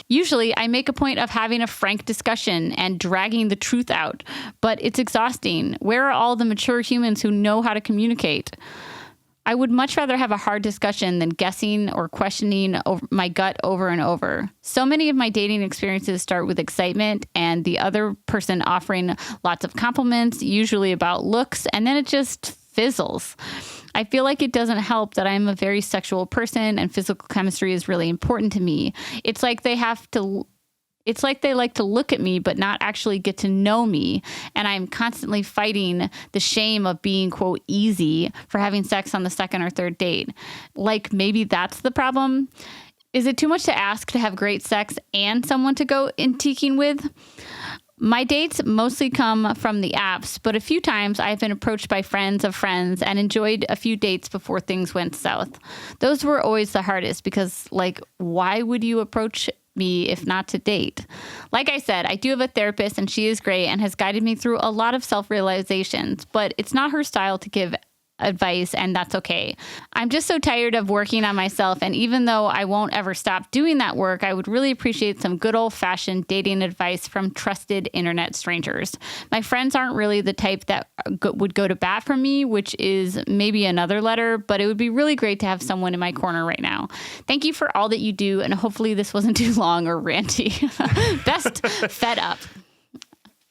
A: Usually, I make a point of having a frank discussion and dragging the truth out, but it's exhausting. Where are all the mature humans who know how to communicate? I would much rather have a hard discussion than guessing or questioning my gut over and over. So many of my dating experiences start with excitement and the other person offering lots of compliments, usually about looks, and then it just fizzles. I feel like it doesn't help that I'm a very sexual person and physical chemistry is really important to me. It's like they like to look at me, but not actually get to know me. And I'm constantly fighting the shame of being, quote, easy for having sex on the second or third date. Like, maybe that's the problem. Is it too much to ask to have great sex and someone to go antiquing with? My dates mostly come from the apps, but a few times I've been approached by friends of friends and enjoyed a few dates before things went south. Those were always the hardest because, like, why would you approach me if not to date? Like I said, I do have a therapist and she is great and has guided me through a lot of self-realizations, but it's not her style to give advice, and that's okay. I'm just so tired of working on myself, and even though I won't ever stop doing that work, I would really appreciate some good old-fashioned dating advice from trusted internet strangers. My friends aren't really the type that would go to bat for me, which is maybe another letter, but it would be really great to have someone in my corner right now. Thank you for all that you do, and hopefully this wasn't too long or ranty. Best, Fed Up.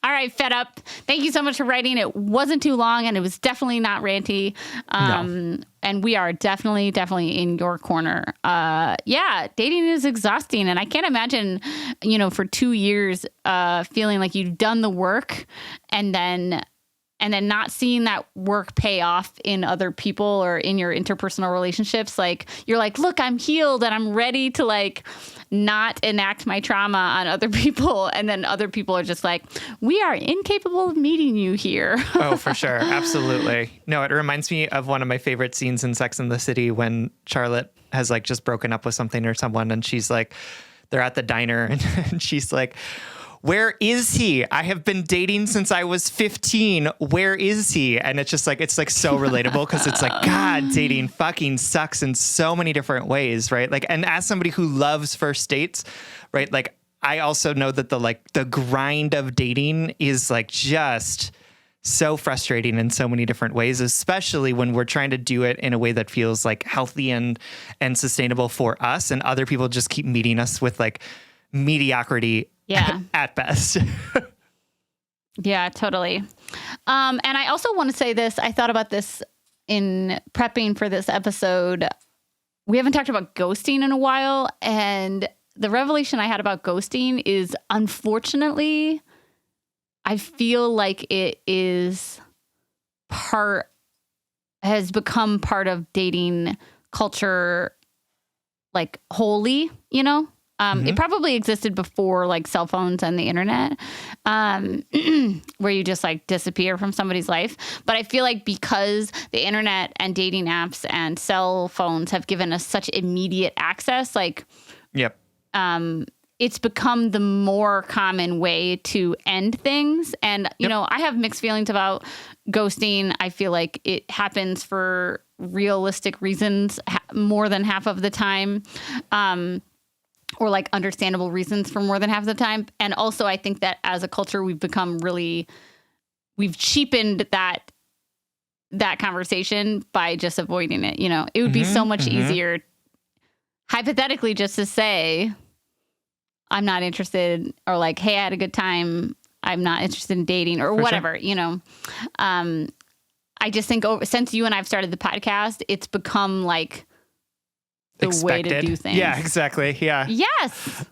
A: All right, Fed Up. Thank you so much for writing. It wasn't too long, and it was definitely not ranty. No. And we are definitely in your corner. Yeah, dating is exhausting, and I can't imagine, for 2 years, feeling like you've done the work, and then not seeing that work pay off in other people or in your interpersonal relationships. Like, you're like, look, I'm healed and I'm ready to like not enact my trauma on other people. And then other people are just like, we are incapable of meeting you here.
B: Oh, for sure. Absolutely. No, it reminds me of one of my favorite scenes in Sex and the City when Charlotte has like just broken up with something or someone. And she's like, they're at the diner and she's like, where is he? I have been dating since I was 15. Where is he? And it's just like, it's like so relatable because it's like, God, dating fucking sucks in so many different ways, right? Like, and as somebody who loves first dates, right? Like, I also know that the grind of dating is like just so frustrating in so many different ways, especially when we're trying to do it in a way that feels like healthy and sustainable for us. And other people just keep meeting us with like mediocrity.
A: Yeah.
B: At best.
A: Yeah, totally. And I also want to say this. I thought about this in prepping for this episode. We haven't talked about ghosting in a while. And the revelation I had about ghosting is, unfortunately, I feel like it has become part of dating culture, like wholly, It probably existed before like cell phones and the internet, where you just like disappear from somebody's life. But I feel like because the internet and dating apps and cell phones have given us such immediate access, like,
B: Yep.
A: It's become the more common way to end things. And, you know, I have mixed feelings about ghosting. I feel like it happens for realistic reasons more than half of the time. Or like understandable reasons for more than half the time. And also I think that as a culture, we've cheapened that conversation by just avoiding it. You know, it would be so much easier hypothetically just to say, I'm not interested, or like, hey, I had a good time, I'm not interested in dating, or whatever, you know. I just think since you and I've started the podcast, it's become like the way to do things.
B: Yeah, exactly. Yeah.
A: Yes.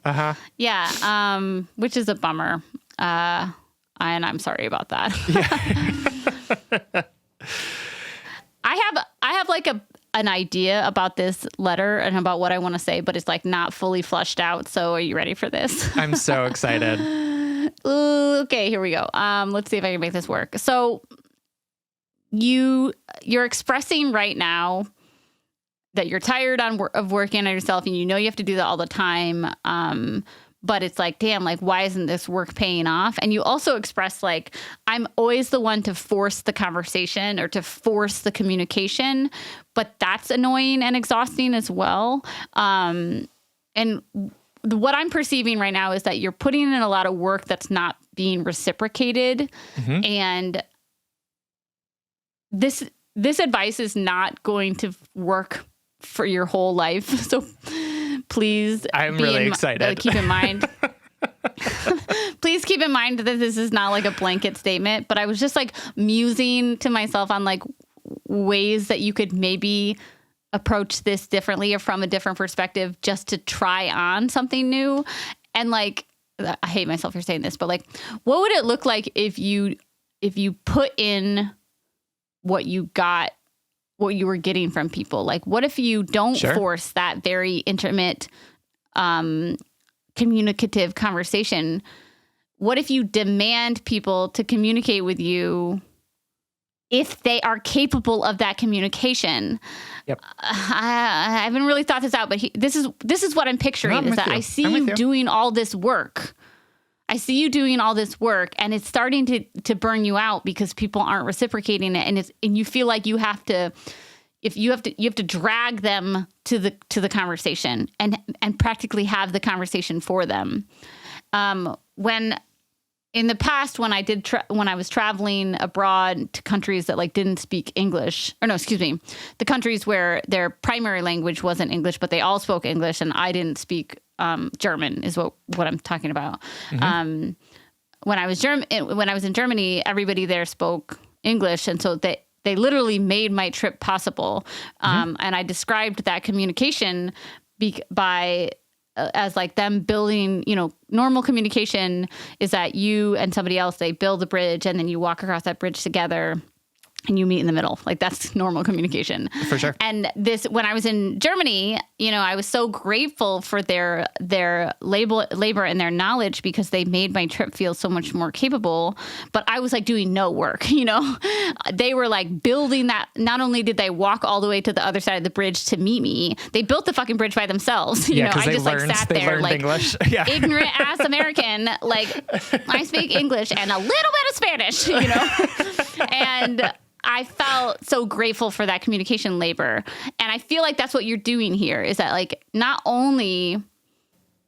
A: Yeah. Which is a bummer. And I'm sorry about that.
B: Yeah.
A: I have like an idea about this letter and about what I want to say, but it's like not fully fleshed out. So are you ready for this?
B: I'm so excited.
A: Okay, here we go. Let's see if I can make this work. So you're expressing right now that you're tired of working on yourself, and you know you have to do that all the time. But it's like, damn, like, why isn't this work paying off? And you also express like, I'm always the one to force the conversation or to force the communication, but that's annoying and exhausting as well. And what I'm perceiving right now is that you're putting in a lot of work that's not being reciprocated. And this advice is not going to work for your whole life. So please,
B: I'm really excited.
A: Keep in mind, please keep in mind that this is not like a blanket statement, but I was just like musing to myself on like ways that you could maybe approach this differently or from a different perspective, just to try on something new. And like, I hate myself for saying this, but like, what would it look like if you put in what you got, what you were getting from people? Like, what if you don't force that very intimate, communicative conversation? What if you demand people to communicate with you if they are capable of that communication?
B: Yep.
A: I haven't really thought this out, but this is what I'm picturing, is that I see you doing all this work. I see you doing all this work, and it's starting to burn you out because people aren't reciprocating it, and you feel like you have to drag them to the conversation and practically have the conversation for them. When in the past, when I was traveling abroad to countries that like didn't speak English, the countries where their primary language wasn't English, but they all spoke English, and I didn't speak German is what I'm talking about. When I was in Germany, everybody there spoke English, and so they literally made my trip possible. And I described that communication by as like them building, normal communication is that you and somebody else, they build a bridge, and then you walk across that bridge together and you meet in the middle. Like, that's normal communication.
B: For sure.
A: And when I was in Germany, I was so grateful for their labor and their knowledge, because they made my trip feel so much more capable. But I was like doing no work, They were like building that. Not only did they walk all the way to the other side of the bridge to meet me, they built the fucking bridge by themselves.
B: I
A: just sat there like
B: English.
A: Ignorant ass American. Like, I speak English and a little bit of Spanish, and I felt so grateful for that communication labor. And I feel like that's what you're doing here, is that like, not only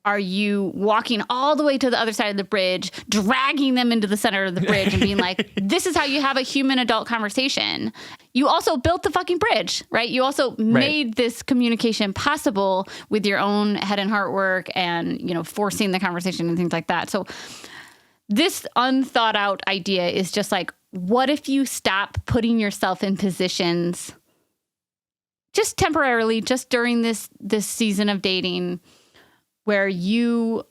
A: are you walking all the way to the other side of the bridge, dragging them into the center of the bridge and being like, this is how you have a human adult conversation. You also built the fucking bridge, right? You also made this communication possible with your own head and heart work and, forcing the conversation and things like that. So this unthought out idea is just like, what if you stop putting yourself in positions just temporarily, just during this season of dating, where you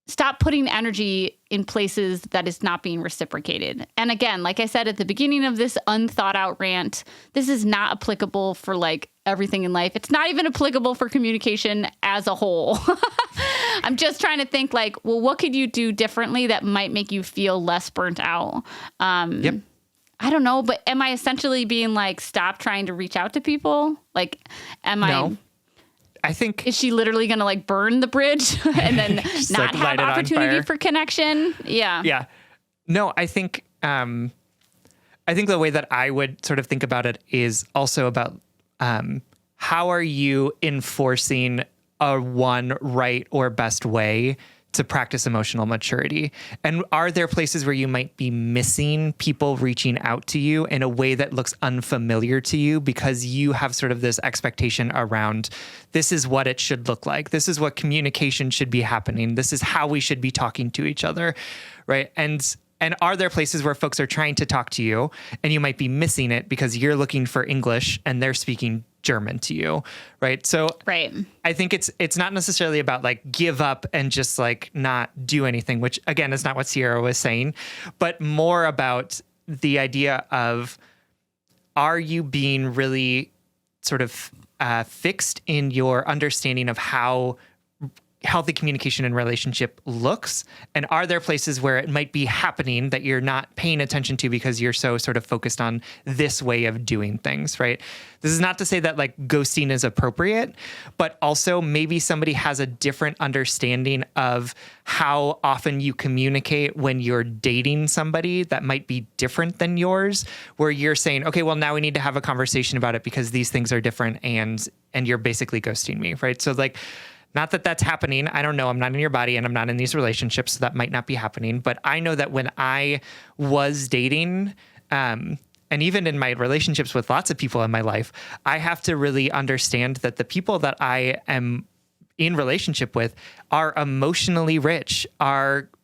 A: stop putting energy in places that is not being reciprocated? And again, like I said at the beginning of this unthought out rant, this is not applicable for like everything in life. It's not even applicable for communication as a whole. I'm just trying to think like, well, what could you do differently that might make you feel less burnt out?
B: Yep.
A: I don't know, but am I essentially being like, stop trying to reach out to people? Like,
B: No. I think
A: is she literally going to like burn the bridge and then not
B: like,
A: have opportunity for connection? Yeah.
B: Yeah. No, I think the way that I would sort of think about it is also about how are you enforcing a one right or best way to practice emotional maturity? And are there places where you might be missing people reaching out to you in a way that looks unfamiliar to you because you have sort of this expectation around this is what it should look like. This is what communication should be happening. This is how we should be talking to each other, right? And are there places where folks are trying to talk to you and you might be missing it because you're looking for English and they're speaking German to you, right? So
A: right.
B: I think it's not necessarily about like give up and just like not do anything, which again is not what Sierra was saying, but more about the idea of are you being really sort of fixed in your understanding of how healthy communication and relationship looks? And are there places where it might be happening that you're not paying attention to because you're so sort of focused on this way of doing things, right? This is not to say that like ghosting is appropriate, but also maybe somebody has a different understanding of how often you communicate when you're dating somebody that might be different than yours, where you're saying, okay, well, now we need to have a conversation about it because these things are different and you're basically ghosting me, right? So like, not that that's happening. I don't know. I'm not in your body and I'm not in these relationships. So that might not be happening. But I know that when I was dating, and even in my relationships with lots of people in my life, I have to really understand that the people that I am in relationship with are emotionally rich,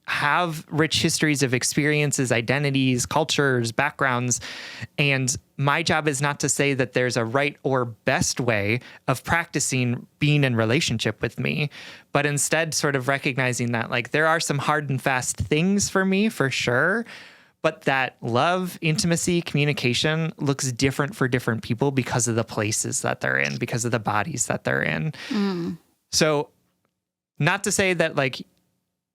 B: have rich histories of experiences, identities, cultures, backgrounds. And my job is not to say that there's a right or best way of practicing being in relationship with me, but instead sort of recognizing that like there are some hard and fast things for me for sure, but that love, intimacy, communication looks different for different people because of the places that they're in, because of the bodies that they're in. So not to say that like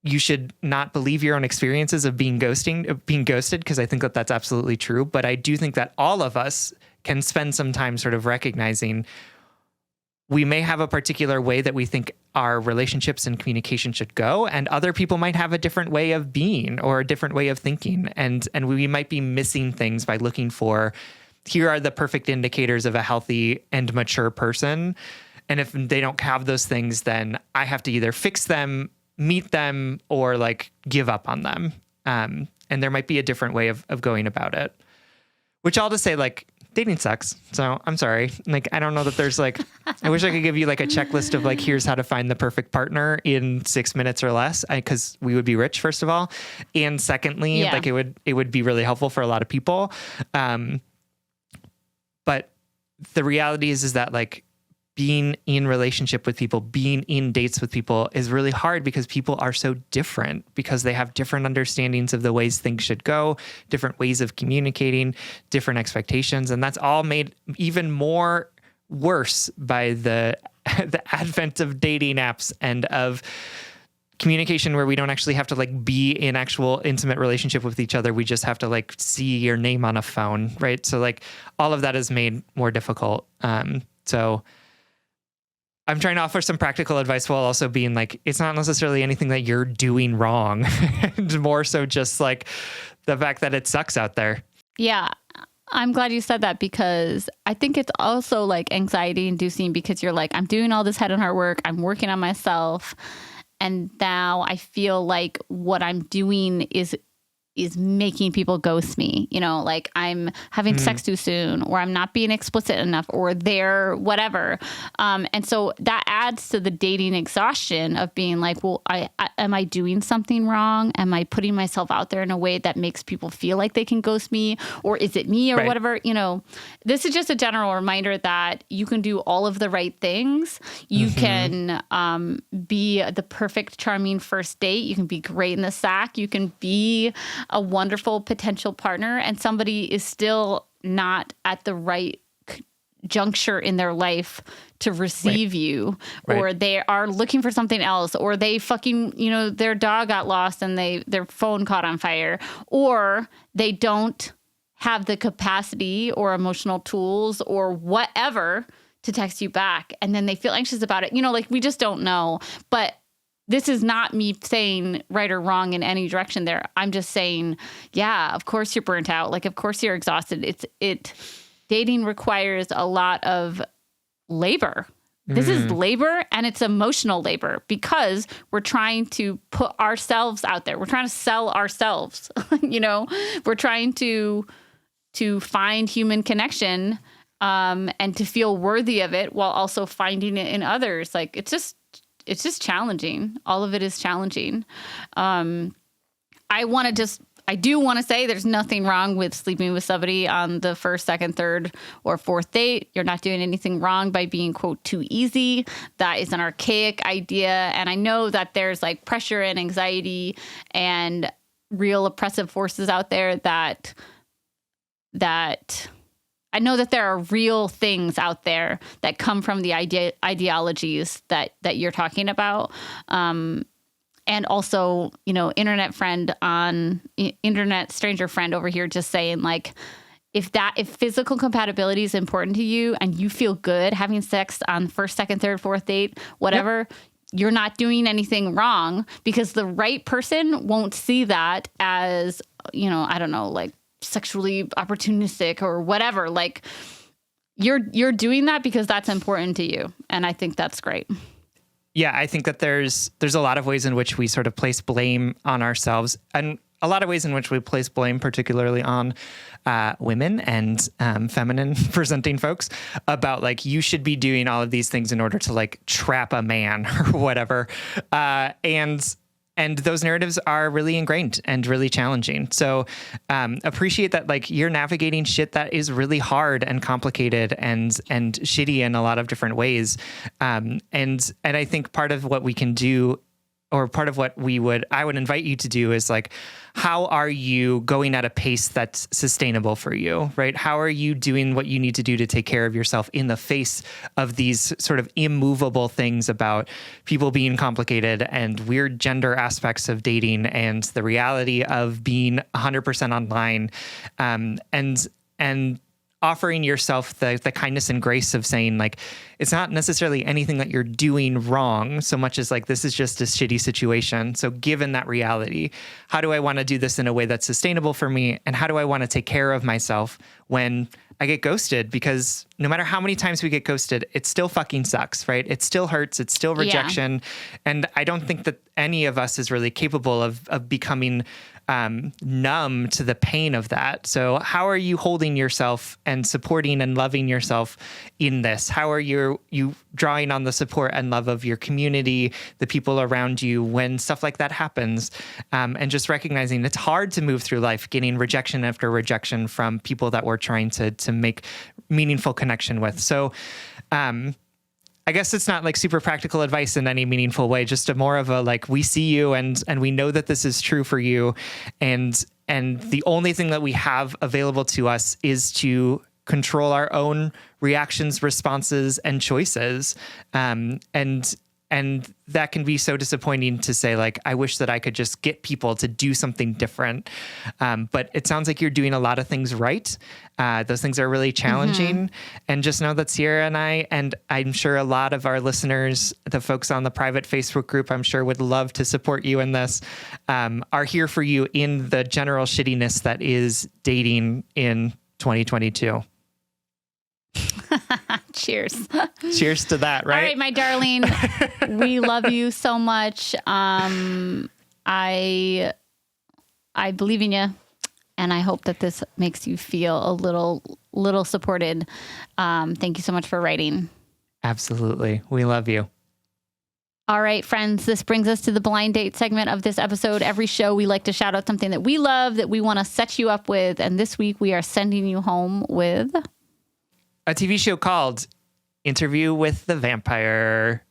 B: you should not believe your own experiences of being ghosted, because I think that that's absolutely true. But I do think that all of us can spend some time sort of recognizing we may have a particular way that we think our relationships and communication should go, and other people might have a different way of being or a different way of thinking. And we might be missing things by looking for, here are the perfect indicators of a healthy and mature person. And if they don't have those things, then I have to either fix them, meet them, or like give up on them. And there might be a different way of going about it, which all to say like dating sucks. So I'm sorry. Like, I don't know that there's like, I wish I could give you like a checklist of like, here's how to find the perfect partner in 6 minutes or less, because we would be rich, first of all. And secondly, like it would be really helpful for a lot of people. But the reality is that like, being in relationship with people, being in dates with people is really hard because people are so different, because they have different understandings of the ways things should go, different ways of communicating, different expectations. And that's all made even more worse by the advent of dating apps and of communication where we don't actually have to like be in actual intimate relationship with each other. We just have to like see your name on a phone, right? So like all of that is made more difficult. So I'm trying to offer some practical advice while also being like, it's not necessarily anything that you're doing wrong, and more so just like the fact that it sucks out there.
A: Yeah. I'm glad you said that, because I think it's also like anxiety inducing, because you're like, I'm doing all this head and heart work. I'm working on myself. And now I feel like what I'm doing is making people ghost me, you know, like I'm having sex too soon, or I'm not being explicit enough, or they're whatever. And so that adds to the dating exhaustion of being like, well, am I doing something wrong? Am I putting myself out there in a way that makes people feel like they can ghost me? Or is it me, or whatever? You know, this is just a general reminder that you can do all of the right things. You can be the perfect, charming first date. You can be great in the sack. You can be a wonderful potential partner, and somebody is still not at the right juncture in their life to receive you, or they are looking for something else, or they fucking, their dog got lost and their phone caught on fire, or they don't have the capacity or emotional tools or whatever to text you back. And then they feel anxious about it. Like, we just don't know. But this is not me saying right or wrong in any direction there. I'm just saying, yeah, of course you're burnt out. Like, of course you're exhausted. Dating requires a lot of labor. This is labor, and it's emotional labor, because we're trying to put ourselves out there. We're trying to sell ourselves. We're trying to find human connection, and to feel worthy of it while also finding it in others. Like, it's just challenging. All of it is challenging. I do want to say there's nothing wrong with sleeping with somebody on the first, second, third, or fourth date. You're not doing anything wrong by being, quote, too easy. That is an archaic idea. And I know that there's like pressure and anxiety and real oppressive forces out there that I know that there are real things out there that come from the ideologies that you're talking about. And also, internet stranger friend over here just saying, like, if physical compatibility is important to you and you feel good having sex on first, second, third, fourth date, whatever, you're not doing anything wrong, because the right person won't see that as, I don't know, like sexually opportunistic or whatever. Like, you're doing that because that's important to you. And I think that's great.
B: Yeah, I think that there's a lot of ways in which we sort of place blame on ourselves, and a lot of ways in which we place blame particularly on women and feminine presenting folks about, like, you should be doing all of these things in order to, like, trap a man or whatever. And those narratives are really ingrained and really challenging. So appreciate that, like, you're navigating shit that is really hard and complicated and shitty in a lot of different ways. And I think part of what we can do, or part of what I would invite you to do, is like, how are you going at a pace that's sustainable for you, right? How are you doing what you need to do to take care of yourself in the face of these sort of immovable things about people being complicated and weird gender aspects of dating and the reality of being 100% online, and offering yourself the kindness and grace of saying, like, it's not necessarily anything that you're doing wrong so much as, like, this is just a shitty situation. So given that reality, how do I want to do this in a way that's sustainable for me? And how do I want to take care of myself when I get ghosted? Because no matter how many times we get ghosted, it still fucking sucks, right? It still hurts. It's still rejection. Yeah. And I don't think that any of us is really capable of becoming numb to the pain of that. So how are you holding yourself and supporting and loving yourself in this? How are you drawing on the support and love of your community, the people around you, when stuff like that happens? And just recognizing it's hard to move through life getting rejection after rejection from people that we're trying to make meaningful connection with. So I guess it's not like super practical advice in any meaningful way, just a more of a, like, we see you and we know that this is true for you. And the only thing that we have available to us is to control our own reactions, responses, and choices. And that can be so disappointing to say, like, I wish that I could just get people to do something different. But it sounds like you're doing a lot of things right. Those things are really challenging. Mm-hmm. And just know that Sierra and I, and I'm sure a lot of our listeners, the folks on the private Facebook group, I'm sure would love to support you in this, are here for you in the general shittiness that is dating in 2022.
A: Cheers.
B: Cheers to that, right?
A: All right, my darling. We love you so much. I believe in you, and I hope that this makes you feel a little supported. Thank you so much for writing. Absolutely. We love you. All right, friends, this brings us to the blind date segment of this episode. Every show, we like to shout out something that we love, that we want to set you up with. And this week, we are sending you home with a TV show called Interview with the Vampire.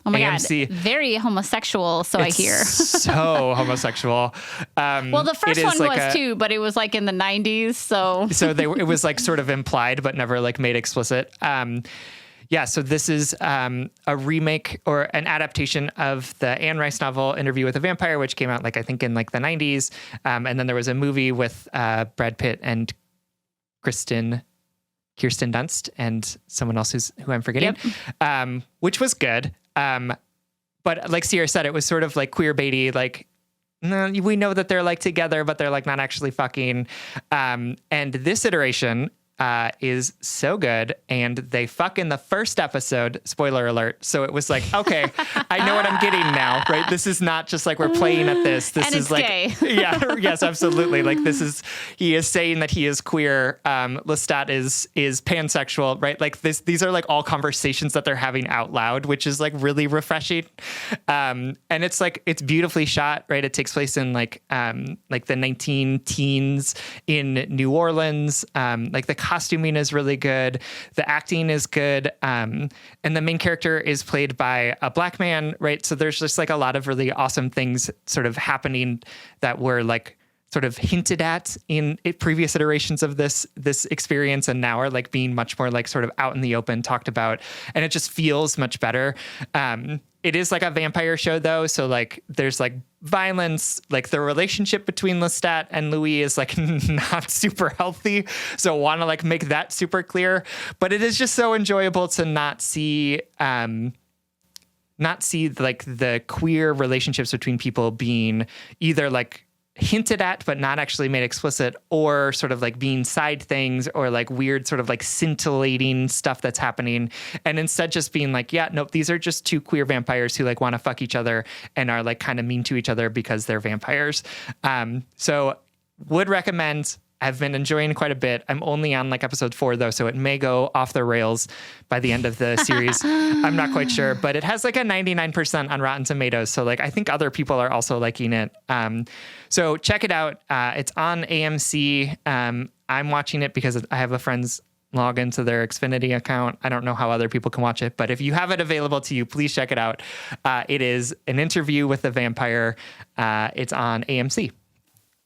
A: Oh my
B: AMC.
A: God. Very homosexual, so
B: It's
A: I hear.
B: so homosexual.
A: Well, the first one was too, but it was like in the 90s. So
B: it was like sort of implied, but never like made explicit. Yeah, so this is a remake or an adaptation of the Anne Rice novel Interview with a Vampire, which came out like I think in like the 90s. And then there was a movie with Brad Pitt and Kirsten Dunst and someone else who I'm forgetting, which was good. But like Sierra said, it was sort of like queer baity, like, no, we know that they're like together, but they're like not actually fucking. And this iteration is so good, and they fuck in the first episode, spoiler alert. So it was like, okay, I know what I'm getting now, right? This is not just like we're playing at this. This
A: and
B: is
A: it's
B: like,
A: gay.
B: Yeah, yes, absolutely. Like he is saying that he is queer. Lestat is pansexual, right? Like these are like all conversations that they're having out loud, which is like really refreshing. And it's like, it's beautifully shot, right? It takes place in like the 19-teens in New Orleans. Like the costuming is really good. The acting is good. And the main character is played by a Black man, right? So there's just like a lot of really awesome things sort of happening that were like sort of hinted at in previous iterations of this experience, and now are like being much more like sort of out in the open, talked about, and it just feels much better. It is like a vampire show though, so like there's like violence, like the relationship between Lestat and Louis is like not super healthy, so want to like make that super clear. But it is just so enjoyable to not see like the queer relationships between people being either like hinted at but not actually made explicit, or sort of like being side things, or like weird sort of like scintillating stuff that's happening, and instead just being like, yeah, nope, these are just two queer vampires who like want to fuck each other and are like kind of mean to each other because they're vampires. So would recommend. I've been enjoying quite a bit. I'm only on like episode 4 though, so it may go off the rails by the end of the series. I'm not quite sure, but it has like a 99% on Rotten Tomatoes. So like, I think other people are also liking it. So check it out. It's on AMC. I'm watching it because I have a friend's log into their Xfinity account. I don't know how other people can watch it, but if you have it available to you, please check it out. It is An Interview with a Vampire. It's on AMC.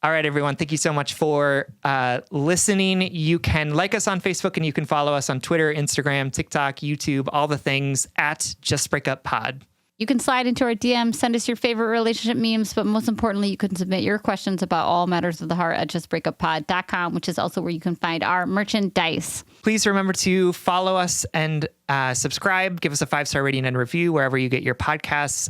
B: All right, everyone. Thank you so much for listening. You can like us on Facebook, and you can follow us on Twitter, Instagram, TikTok, YouTube, all the things at Just Break Up Pod.
A: You can slide into our DM, send us your favorite relationship memes, but most importantly, you can submit your questions about all matters of the heart at justbreakuppod.com, which is also where you can find our merchandise.
B: Please remember to follow us and subscribe. Give us a 5-star rating and review wherever you get your podcasts.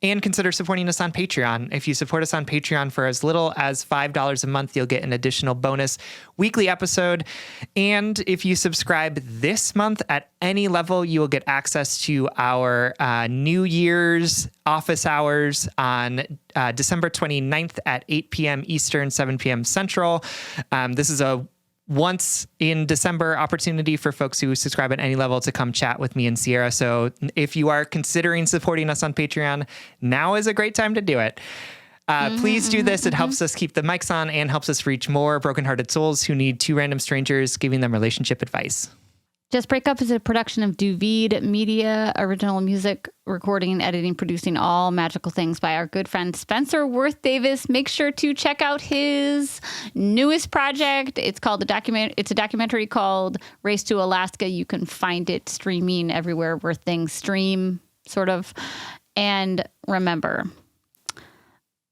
B: And consider supporting us on Patreon. If you support us on Patreon for as little as $5 a month, you'll get an additional bonus weekly episode. And if you subscribe this month at any level, you will get access to our New Year's office hours on December 29th at 8 p.m. Eastern, 7 p.m. Central. This is a once in December opportunity for folks who subscribe at any level to come chat with me and Sierra. So if you are considering supporting us on Patreon, now is a great time to do it. Please do this. It helps us keep the mics on and helps us reach more brokenhearted souls who need 2 random strangers giving them relationship advice.
A: Just Break Up is a production of Duvid Media, original music, recording, editing, producing, all magical things by our good friend Spencer Worth Davis. Make sure to check out his newest project. It's called It's a documentary called Race to Alaska. You can find it streaming everywhere where things stream, sort of. And remember,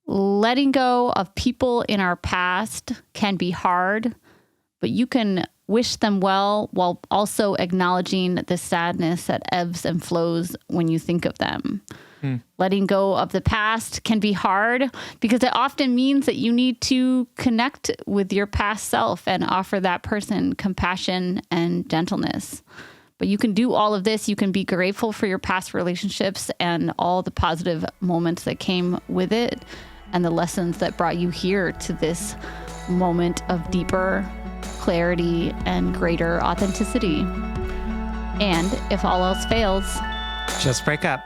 A: letting go of people in our past can be hard, but you can wish them well while also acknowledging the sadness that ebbs and flows when you think of them. Letting go of the past can be hard because it often means that you need to connect with your past self and offer that person compassion and gentleness. But you can do all of this. You can be grateful for your past relationships and all the positive moments that came with it and the lessons that brought you here to this moment of deeper clarity and greater authenticity. And if all else fails,
B: just break up.